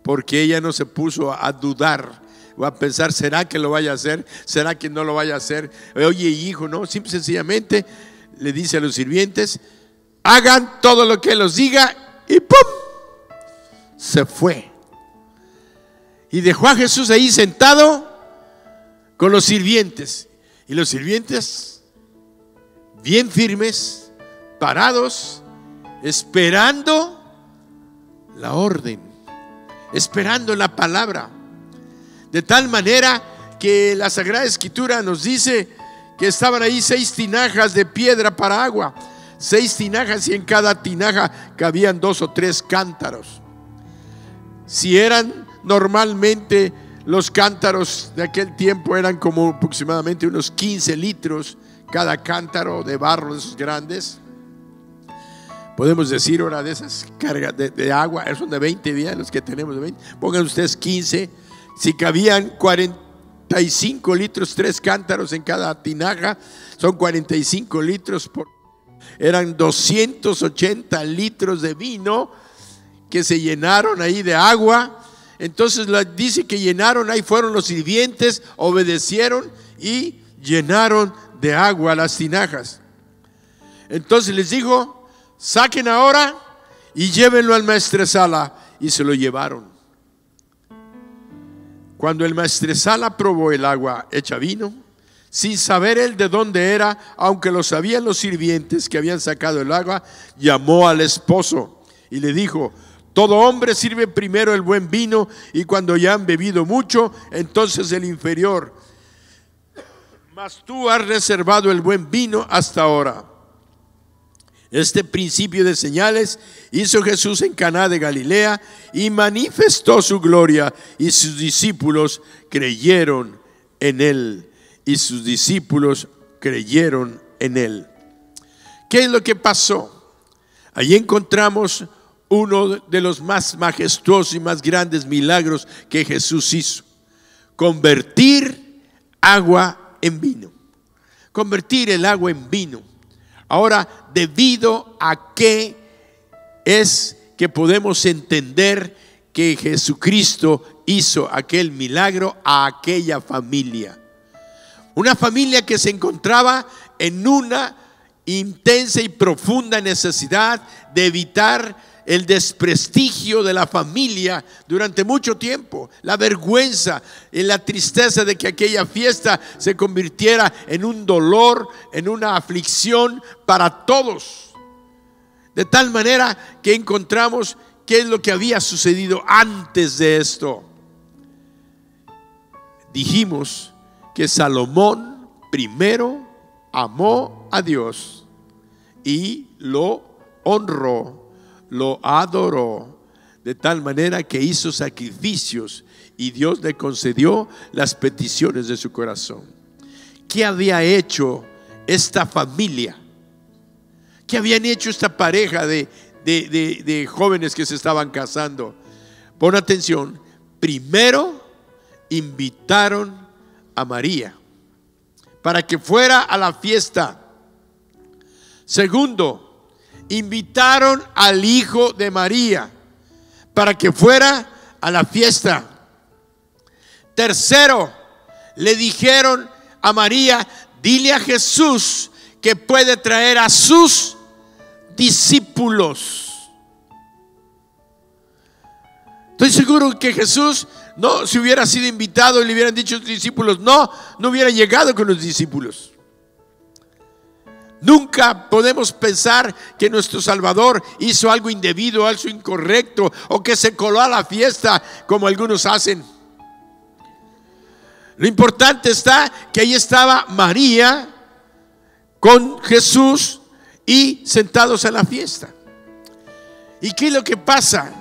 porque ella no se puso a dudar o a pensar: ¿será que lo vaya a hacer? ¿Será que no lo vaya a hacer? Oye, hijo, no, simple y sencillamente le dice a los sirvientes: hagan todo lo que él os diga, y ¡pum! Se fue. Y dejó a Jesús ahí sentado con los sirvientes. Y los sirvientes, bien firmes, parados, esperando la orden, esperando la palabra. De tal manera que la Sagrada Escritura nos dice que estaban ahí 6 tinajas de piedra para agua, 6 tinajas, y en cada tinaja cabían 2 o 3 cántaros. Si eran normalmente los cántaros de aquel tiempo, eran como aproximadamente unos 15 litros cada cántaro de barro de esos grandes. Podemos decir ahora de esas cargas de agua, son de 20 días los que tenemos de 20. Pongan ustedes 15. Si cabían 45 litros, 3 cántaros en cada tinaja, son 45 litros eran 280 litros de vino que se llenaron ahí de agua. Entonces dice que llenaron, ahí fueron los sirvientes, obedecieron y llenaron de agua las tinajas. Entonces les dijo: saquen ahora y llévenlo al maestresala. Y se lo llevaron. Cuando el maestresala probó el agua hecha vino, sin saber él de dónde era, aunque lo sabían los sirvientes que habían sacado el agua, llamó al esposo y le dijo: todo hombre sirve primero el buen vino, y cuando ya han bebido mucho, entonces el inferior. Mas tú has reservado el buen vino hasta ahora. Este principio de señales hizo Jesús en Caná de Galilea y manifestó su gloria, y sus discípulos creyeron en él. y sus discípulos creyeron en él. ¿Qué es lo que pasó? Allí encontramos uno de los más majestuosos y más grandes milagros que Jesús hizo: convertir agua en vino. Convertir el agua en vino. Ahora, debido a qué es que podemos entender que Jesucristo hizo aquel milagro a aquella familia. Una familia que se encontraba en una intensa y profunda necesidad de evitar el desprestigio de la familia durante mucho tiempo, la vergüenza y la tristeza de que aquella fiesta se convirtiera en un dolor, en una aflicción para todos. De tal manera que encontramos qué es lo que había sucedido antes de esto. Dijimos que Salomón primero amó a Dios y lo honró, lo adoró, de tal manera que hizo sacrificios y Dios le concedió las peticiones de su corazón. ¿Qué había hecho esta familia? ¿Qué habían hecho esta pareja de jóvenes que se estaban casando? Pon atención. Primero invitaron a María para que fuera a la fiesta. Segundo, invitaron al hijo de María para que fuera a la fiesta. Tercero, le dijeron a María: dile a Jesús que puede traer a sus discípulos. Estoy seguro que Jesús, no, si hubiera sido invitado y le hubieran dicho a sus discípulos, no hubiera llegado con los discípulos. Nunca podemos pensar que nuestro Salvador hizo algo indebido, algo incorrecto, o que se coló a la fiesta como algunos hacen. Lo importante está que ahí estaba María con Jesús y sentados en la fiesta. ¿Y qué es lo que pasa?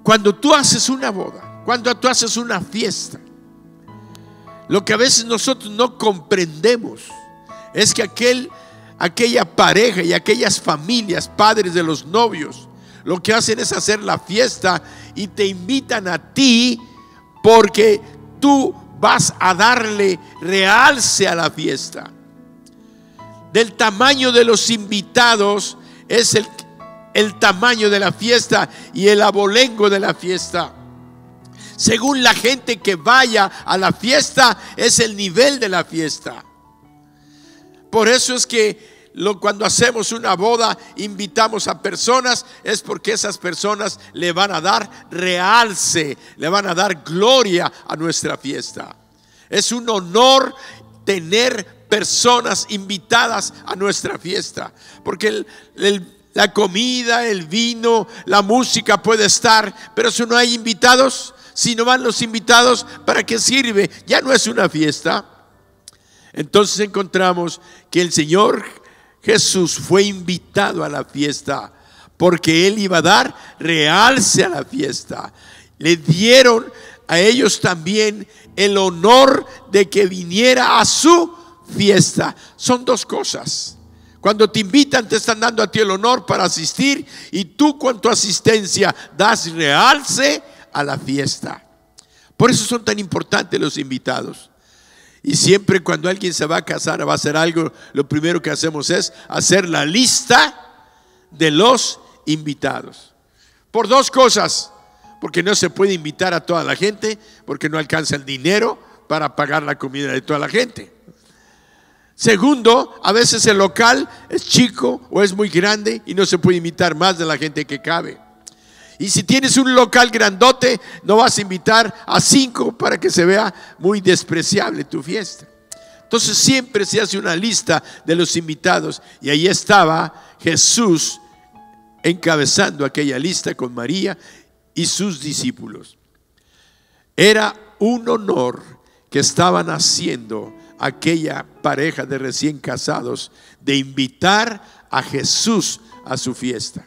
Cuando tú haces una boda, cuando tú haces una fiesta, lo que a veces nosotros no comprendemos es que aquella pareja y aquellas familias, padres de los novios, lo que hacen es hacer la fiesta y te invitan a ti porque tú vas a darle realce a la fiesta. Del tamaño de los invitados es el tamaño de la fiesta y el abolengo de la fiesta. Según la gente que vaya a la fiesta, es el nivel de la fiesta. Por eso es que cuando hacemos una boda, invitamos a personas, es porque esas personas le van a dar realce, le van a dar gloria a nuestra fiesta. Es un honor tener personas invitadas a nuestra fiesta, porque la comida, el vino, la música puede estar, pero si no hay invitados, si no van los invitados, ¿para qué sirve? Ya no es una fiesta. Entonces encontramos que el Señor Jesús fue invitado a la fiesta porque Él iba a dar realce a la fiesta. Le dieron a ellos también el honor de que viniera a su fiesta. Son dos cosas. Cuando te invitan, te están dando a ti el honor para asistir, y tú con tu asistencia das realce a la fiesta. Por eso son tan importantes los invitados. Y siempre cuando alguien se va a casar o va a hacer algo, lo primero que hacemos es hacer la lista de los invitados. Por dos cosas: porque no se puede invitar a toda la gente, porque no alcanza el dinero para pagar la comida de toda la gente. Segundo, a veces el local es chico o es muy grande y no se puede invitar más de la gente que cabe. Y si tienes un local grandote, no vas a invitar a 5 para que se vea muy despreciable tu fiesta. Entonces siempre se hace una lista de los invitados, y ahí estaba Jesús encabezando aquella lista con María y sus discípulos. Era un honor que estaban haciendo aquella pareja de recién casados de invitar a Jesús a su fiesta.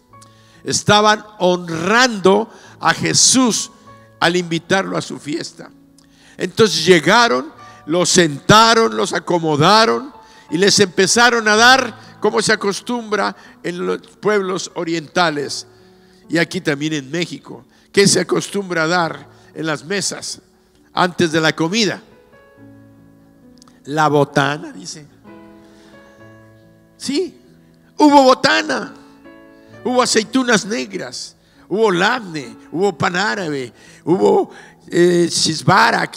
Estaban honrando a Jesús al invitarlo a su fiesta. Entonces llegaron, los sentaron, los acomodaron y les empezaron a dar, como se acostumbra en los pueblos orientales y aquí también en México, que se acostumbra a dar en las mesas antes de la comida. La botana, dice. Sí, hubo botana, hubo aceitunas negras, hubo labne, hubo pan árabe, hubo chisbara,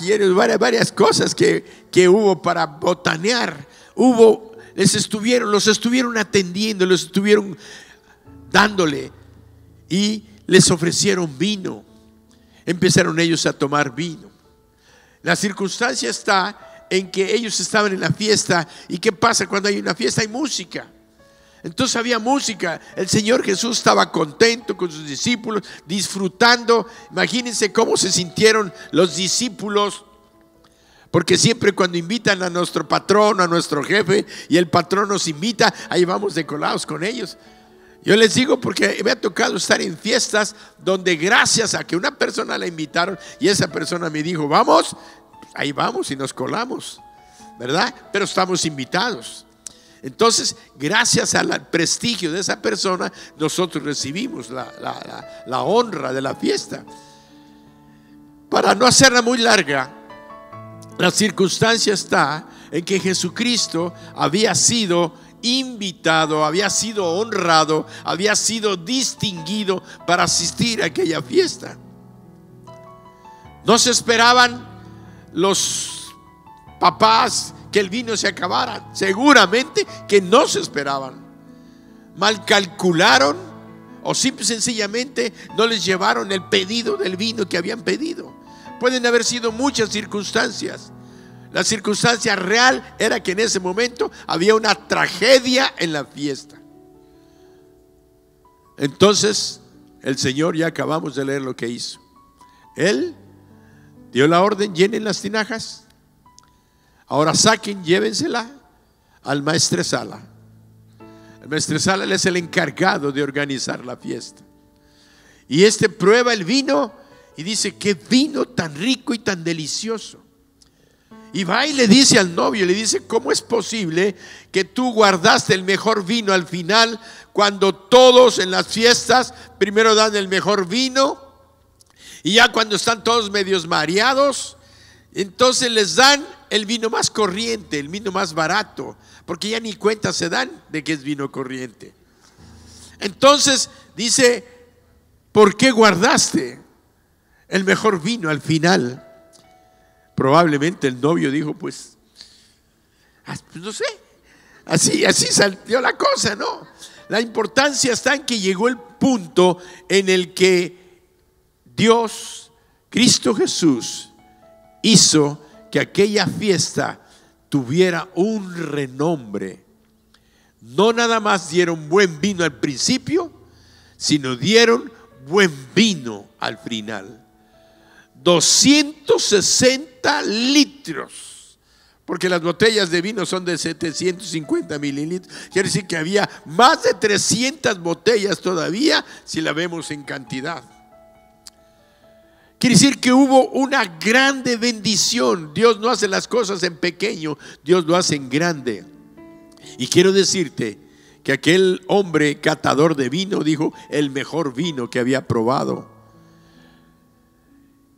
varias cosas que hubo para botanear. Los estuvieron atendiendo, los estuvieron dándole y les ofrecieron vino. Empezaron ellos a tomar vino. La circunstancia está en que ellos estaban en la fiesta. ¿Y qué pasa cuando hay una fiesta? Hay música. Entonces había música. El Señor Jesús estaba contento con sus discípulos, disfrutando. Imagínense cómo se sintieron los discípulos, porque siempre cuando invitan a nuestro patrón, a nuestro jefe, y el patrón nos invita, ahí vamos de colados con ellos. Yo les digo porque me ha tocado estar en fiestas donde gracias a que una persona la invitaron y esa persona me dijo, vamos, ahí vamos y nos colamos, ¿verdad? Pero estamos invitados. Entonces, gracias al prestigio de esa persona, nosotros recibimos la honra de la fiesta. Para no hacerla muy larga, la circunstancia está en que Jesucristo había sido invitado, había sido honrado, había sido distinguido para asistir a aquella fiesta. No se esperaban los papás que el vino se acabara. Seguramente que no se esperaban. Mal calcularon o simple y sencillamente no les llevaron el pedido del vino que habían pedido. Pueden haber sido muchas circunstancias. La circunstancia real era que en ese momento había una tragedia en la fiesta. Entonces el Señor, ya acabamos de leer lo que hizo. Él dio la orden: llenen las tinajas, ahora saquen, llévensela al maestresala. El maestresala es el encargado de organizar la fiesta. Y prueba el vino y dice: qué vino tan rico y tan delicioso. Y va y le dice al novio, le dice: ¿cómo es posible que tú guardaste el mejor vino al final, cuando todos en las fiestas primero dan el mejor vino y ya cuando están todos medios mareados, entonces les dan el vino más corriente, el vino más barato, porque ya ni cuenta se dan de que es vino corriente? Entonces dice: ¿por qué guardaste el mejor vino al final? Probablemente el novio dijo: pues no sé, así salió la cosa, ¿no? La importancia está en que llegó el punto en el que Dios, Cristo Jesús, hizo que aquella fiesta tuviera un renombre. No nada más dieron buen vino al principio, sino dieron buen vino al final. 260 litros, porque las botellas de vino son de 750 mililitros. Quiere decir que había más de 300 botellas todavía, si la vemos en cantidad. Quiere decir que hubo una grande bendición. Dios no hace las cosas en pequeño, Dios lo hace en grande. Y quiero decirte que aquel hombre catador de vino dijo: el mejor vino que había probado.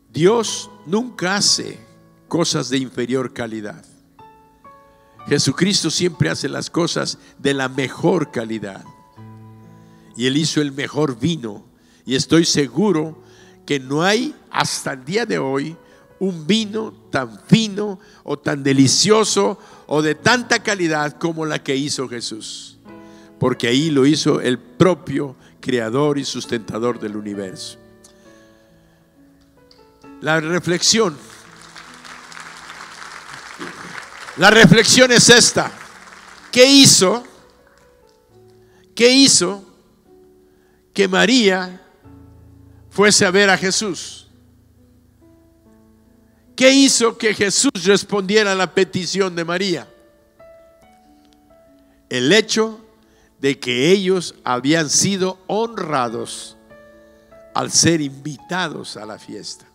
Dios nunca hace cosas de inferior calidad. Jesucristo siempre hace las cosas de la mejor calidad. Y Él hizo el mejor vino. Y estoy seguro que no hay hasta el día de hoy un vino tan fino o tan delicioso o de tanta calidad como la que hizo Jesús. Porque ahí lo hizo el propio creador y sustentador del universo. La reflexión es esta: ¿qué hizo que María fuese a ver a Jesús? ¿Qué hizo que Jesús respondiera a la petición de María? El hecho de que ellos habían sido honrados al ser invitados a la fiesta.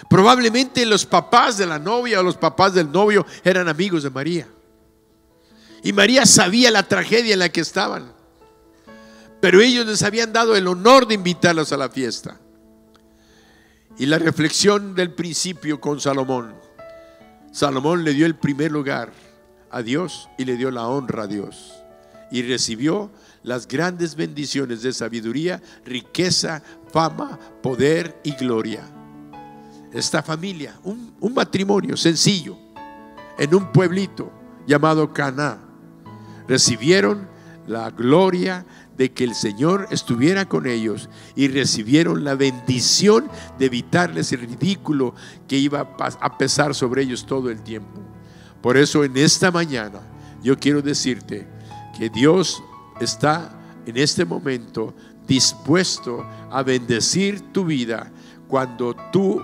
Probablemente los papás de la novia o los papás del novio eran amigos de María. Y María sabía la tragedia en la que estaban, pero ellos les habían dado el honor de invitarlos a la fiesta. Y la reflexión del principio con Salomón. Salomón le dio el primer lugar a Dios y le dio la honra a Dios. Y recibió las grandes bendiciones de sabiduría, riqueza, fama, poder y gloria. Esta familia, un matrimonio sencillo en un pueblito llamado Caná, recibieron la gloria de que el Señor estuviera con ellos y recibieron la bendición de evitarles el ridículo que iba a pesar sobre ellos todo el tiempo. Por eso en esta mañana yo quiero decirte que Dios está en este momento dispuesto a bendecir tu vida cuando tú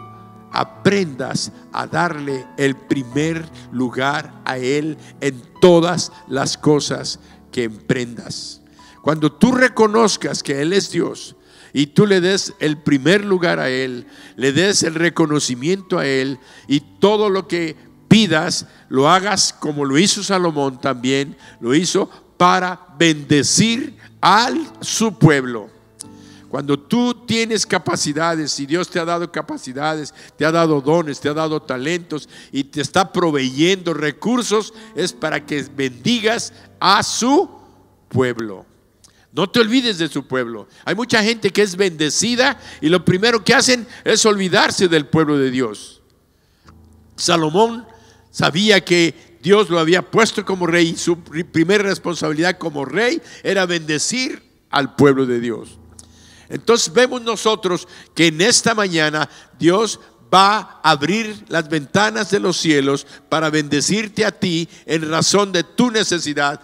aprendas a darle el primer lugar a Él en todas las cosas que emprendas. Cuando tú reconozcas que Él es Dios y tú le des el primer lugar a Él, le des el reconocimiento a Él, y todo lo que pidas lo hagas como lo hizo Salomón, también lo hizo para bendecir a su pueblo. Cuando tú tienes capacidades, y Dios te ha dado capacidades, te ha dado dones, te ha dado talentos y te está proveyendo recursos, es para que bendigas a su pueblo. No te olvides de su pueblo. Hay mucha gente que es bendecida y lo primero que hacen es olvidarse del pueblo de Dios. Salomón sabía que Dios lo había puesto como rey y su primera responsabilidad como rey era bendecir al pueblo de Dios. Entonces vemos nosotros que en esta mañana Dios va a abrir las ventanas de los cielos para bendecirte a ti en razón de tu necesidad.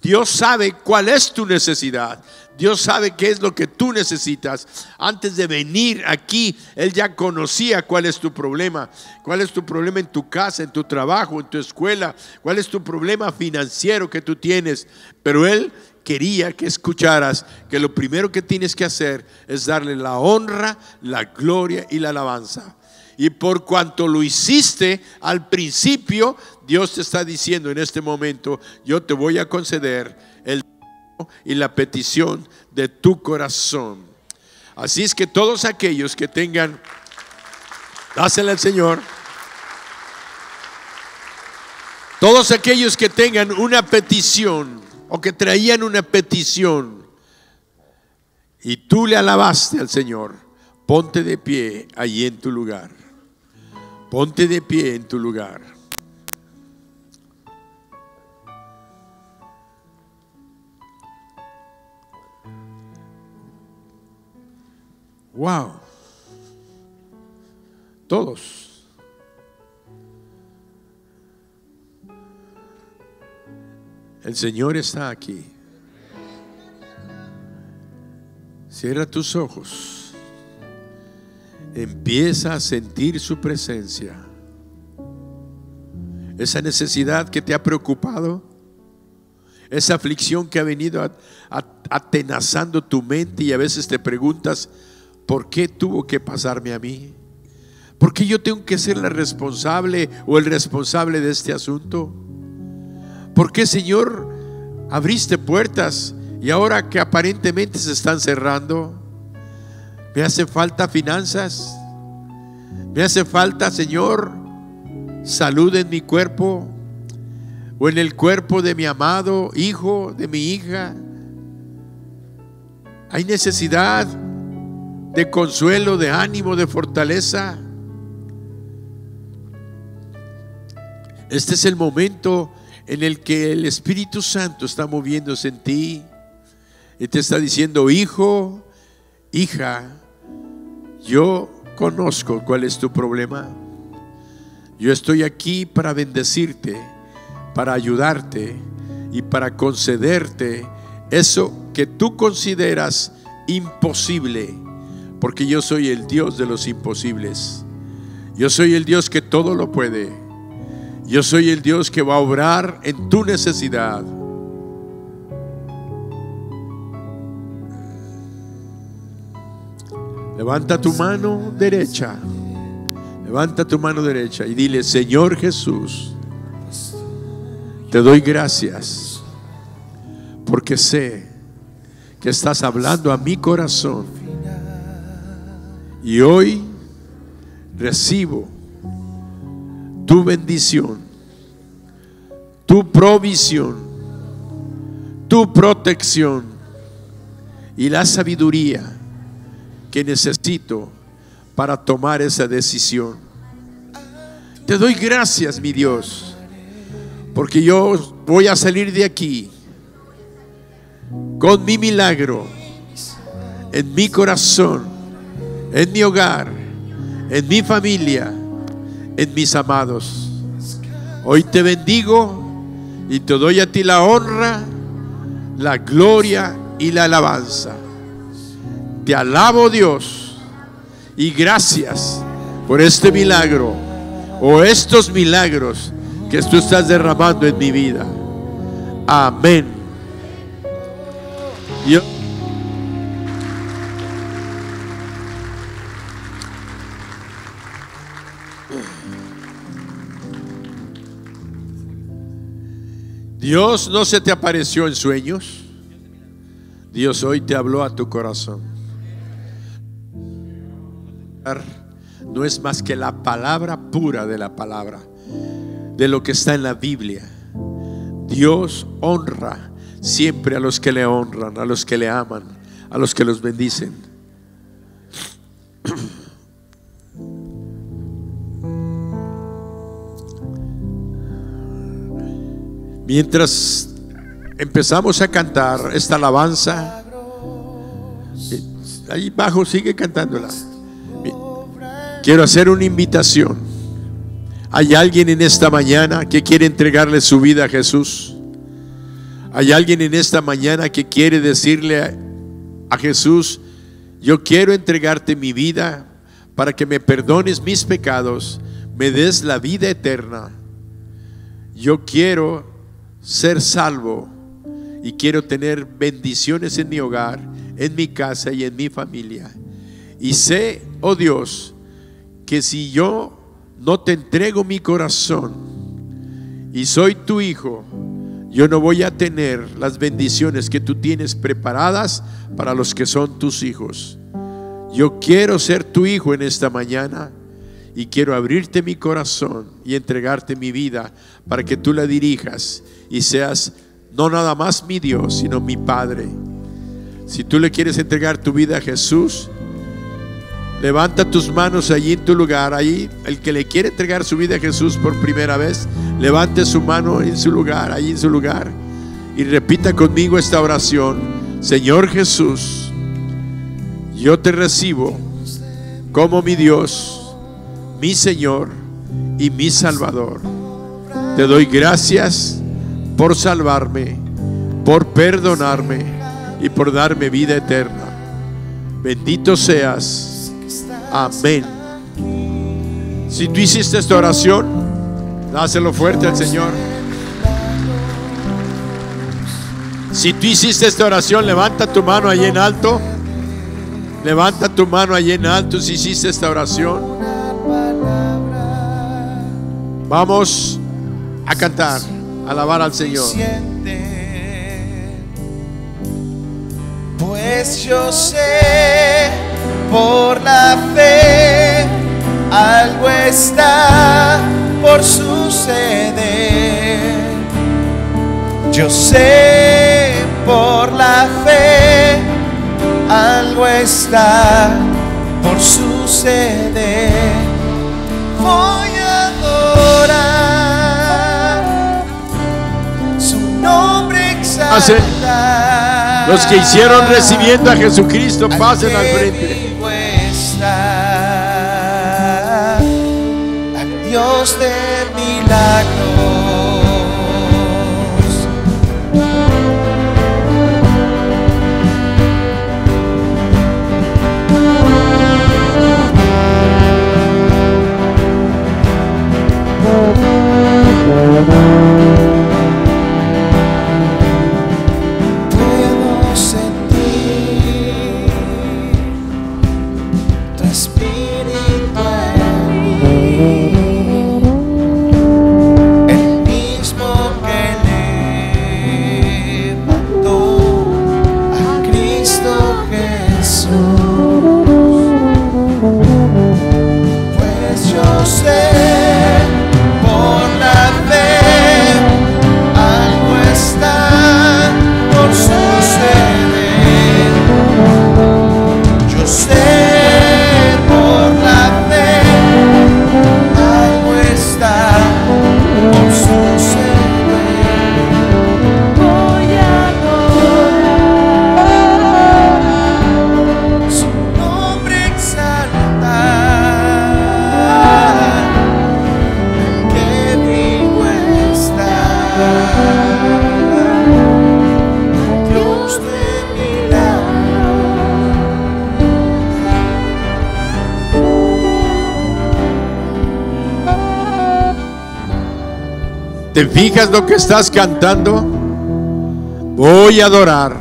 Dios sabe cuál es tu necesidad. Dios sabe qué es lo que tú necesitas. Antes de venir aquí, Él ya conocía cuál es tu problema. Cuál es tu problema en tu casa, en tu trabajo, en tu escuela. Cuál es tu problema financiero que tú tienes. Pero Él quería que escucharas que lo primero que tienes que hacer es darle la honra, la gloria y la alabanza. Y por cuanto lo hiciste al principio, Dios te está diciendo en este momento: yo te voy a conceder el y la petición de tu corazón. Así es que todos aquellos que tengan, dásela al Señor. Todos aquellos que tengan una petición o que traían una petición y tú le alabaste al Señor, ponte de pie allí en tu lugar. Ponte de pie en tu lugar. Wow. Todos. El Señor está aquí. Cierra tus ojos. Empieza a sentir su presencia. Esa necesidad que te ha preocupado, esa aflicción que ha venido atenazando tu mente, y a veces te preguntas: ¿por qué tuvo que pasarme a mí? ¿Por qué yo tengo que ser la responsable o el responsable de este asunto? ¿Por qué, Señor, abriste puertas y ahora que aparentemente se están cerrando? Me hace falta finanzas, me hace falta, Señor, salud en mi cuerpo o en el cuerpo de mi amado hijo, de mi hija. Hay necesidad de consuelo, de ánimo, de fortaleza. Este es el momento en el que el Espíritu Santo está moviéndose en ti y te está diciendo: hijo, hija, yo conozco cuál es tu problema. Yo estoy aquí para bendecirte, para ayudarte y para concederte eso que tú consideras imposible, porque yo soy el Dios de los imposibles. Yo soy el Dios que todo lo puede. Yo soy el Dios que va a obrar en tu necesidad. Levanta tu mano derecha Levanta tu mano derecha y dile: Señor Jesús, te doy gracias porque sé que estás hablando a mi corazón y hoy recibo tu bendición, tu provisión, tu protección y la sabiduría que necesito para tomar esa decisión. Te doy gracias, mi Dios, porque yo voy a salir de aquí con mi milagro en mi corazón, en mi hogar, en mi familia, en mis amados. Hoy te bendigo y te doy a ti la honra, la gloria y la alabanza. Te alabo, Dios, y gracias por este milagro o estos milagros que tú estás derramando en mi vida. Amén. Dios no se te apareció en sueños. Dios hoy te habló a tu corazón. No es más que la palabra pura de la palabra, de lo que está en la Biblia. Dios honra siempre a los que le honran, a los que le aman, a los que los bendicen. Mientras empezamos a cantar esta alabanza, ahí bajo sigue cantándola. Quiero hacer una invitación. ¿Hay alguien en esta mañana que quiere entregarle su vida a Jesús? ¿Hay alguien en esta mañana que quiere decirle a Jesús: yo quiero entregarte mi vida para que me perdones mis pecados, me des la vida eterna? Yo quiero ser salvo y quiero tener bendiciones en mi hogar, en mi casa y en mi familia. Y sé, oh Dios, que si yo no te entrego mi corazón y soy tu hijo, yo no voy a tener las bendiciones que tú tienes preparadas para los que son tus hijos. Yo quiero ser tu hijo en esta mañana y quiero abrirte mi corazón y entregarte mi vida para que tú la dirijas y seas no nada más mi Dios, sino mi Padre. Si tú le quieres entregar tu vida a Jesús, levanta tus manos allí en tu lugar. Ahí el que le quiere entregar su vida a Jesús por primera vez, levante su mano en su lugar, allí en su lugar, y repita conmigo esta oración: Señor Jesús, yo te recibo como mi Dios, mi Señor y mi Salvador. Te doy gracias por salvarme, por perdonarme y por darme vida eterna. Bendito seas. Amén. Si tú hiciste esta oración, dáselo fuerte al Señor. Si tú hiciste esta oración, levanta tu mano allí en alto. Levanta tu mano allí en alto si hiciste esta oración. Vamos a cantar, a alabar al Señor. Pues yo sé por la fe algo está por suceder. Yo sé por la fe algo está por suceder. Voy a adorar su nombre, exaltar. Los que hicieron recibiendo a Jesucristo, pasen al frente. Al Dios de milagros. Puedo sentir tu espíritu en mí. ¿Te fijas lo que estás cantando? Voy a adorar,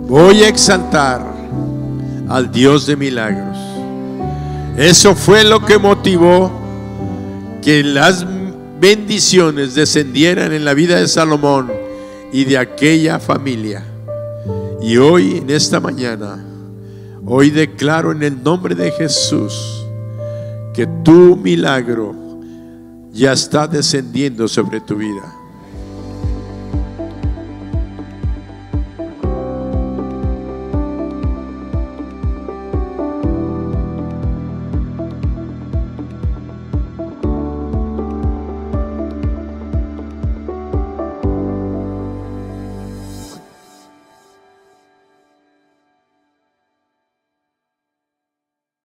voy a exaltar al Dios de milagros. Eso fue lo que motivó que las bendiciones descendieran en la vida de Salomón y de aquella familia. Y hoy, en esta mañana, hoy declaro en el nombre de Jesús que tu milagro ya está descendiendo sobre tu vida.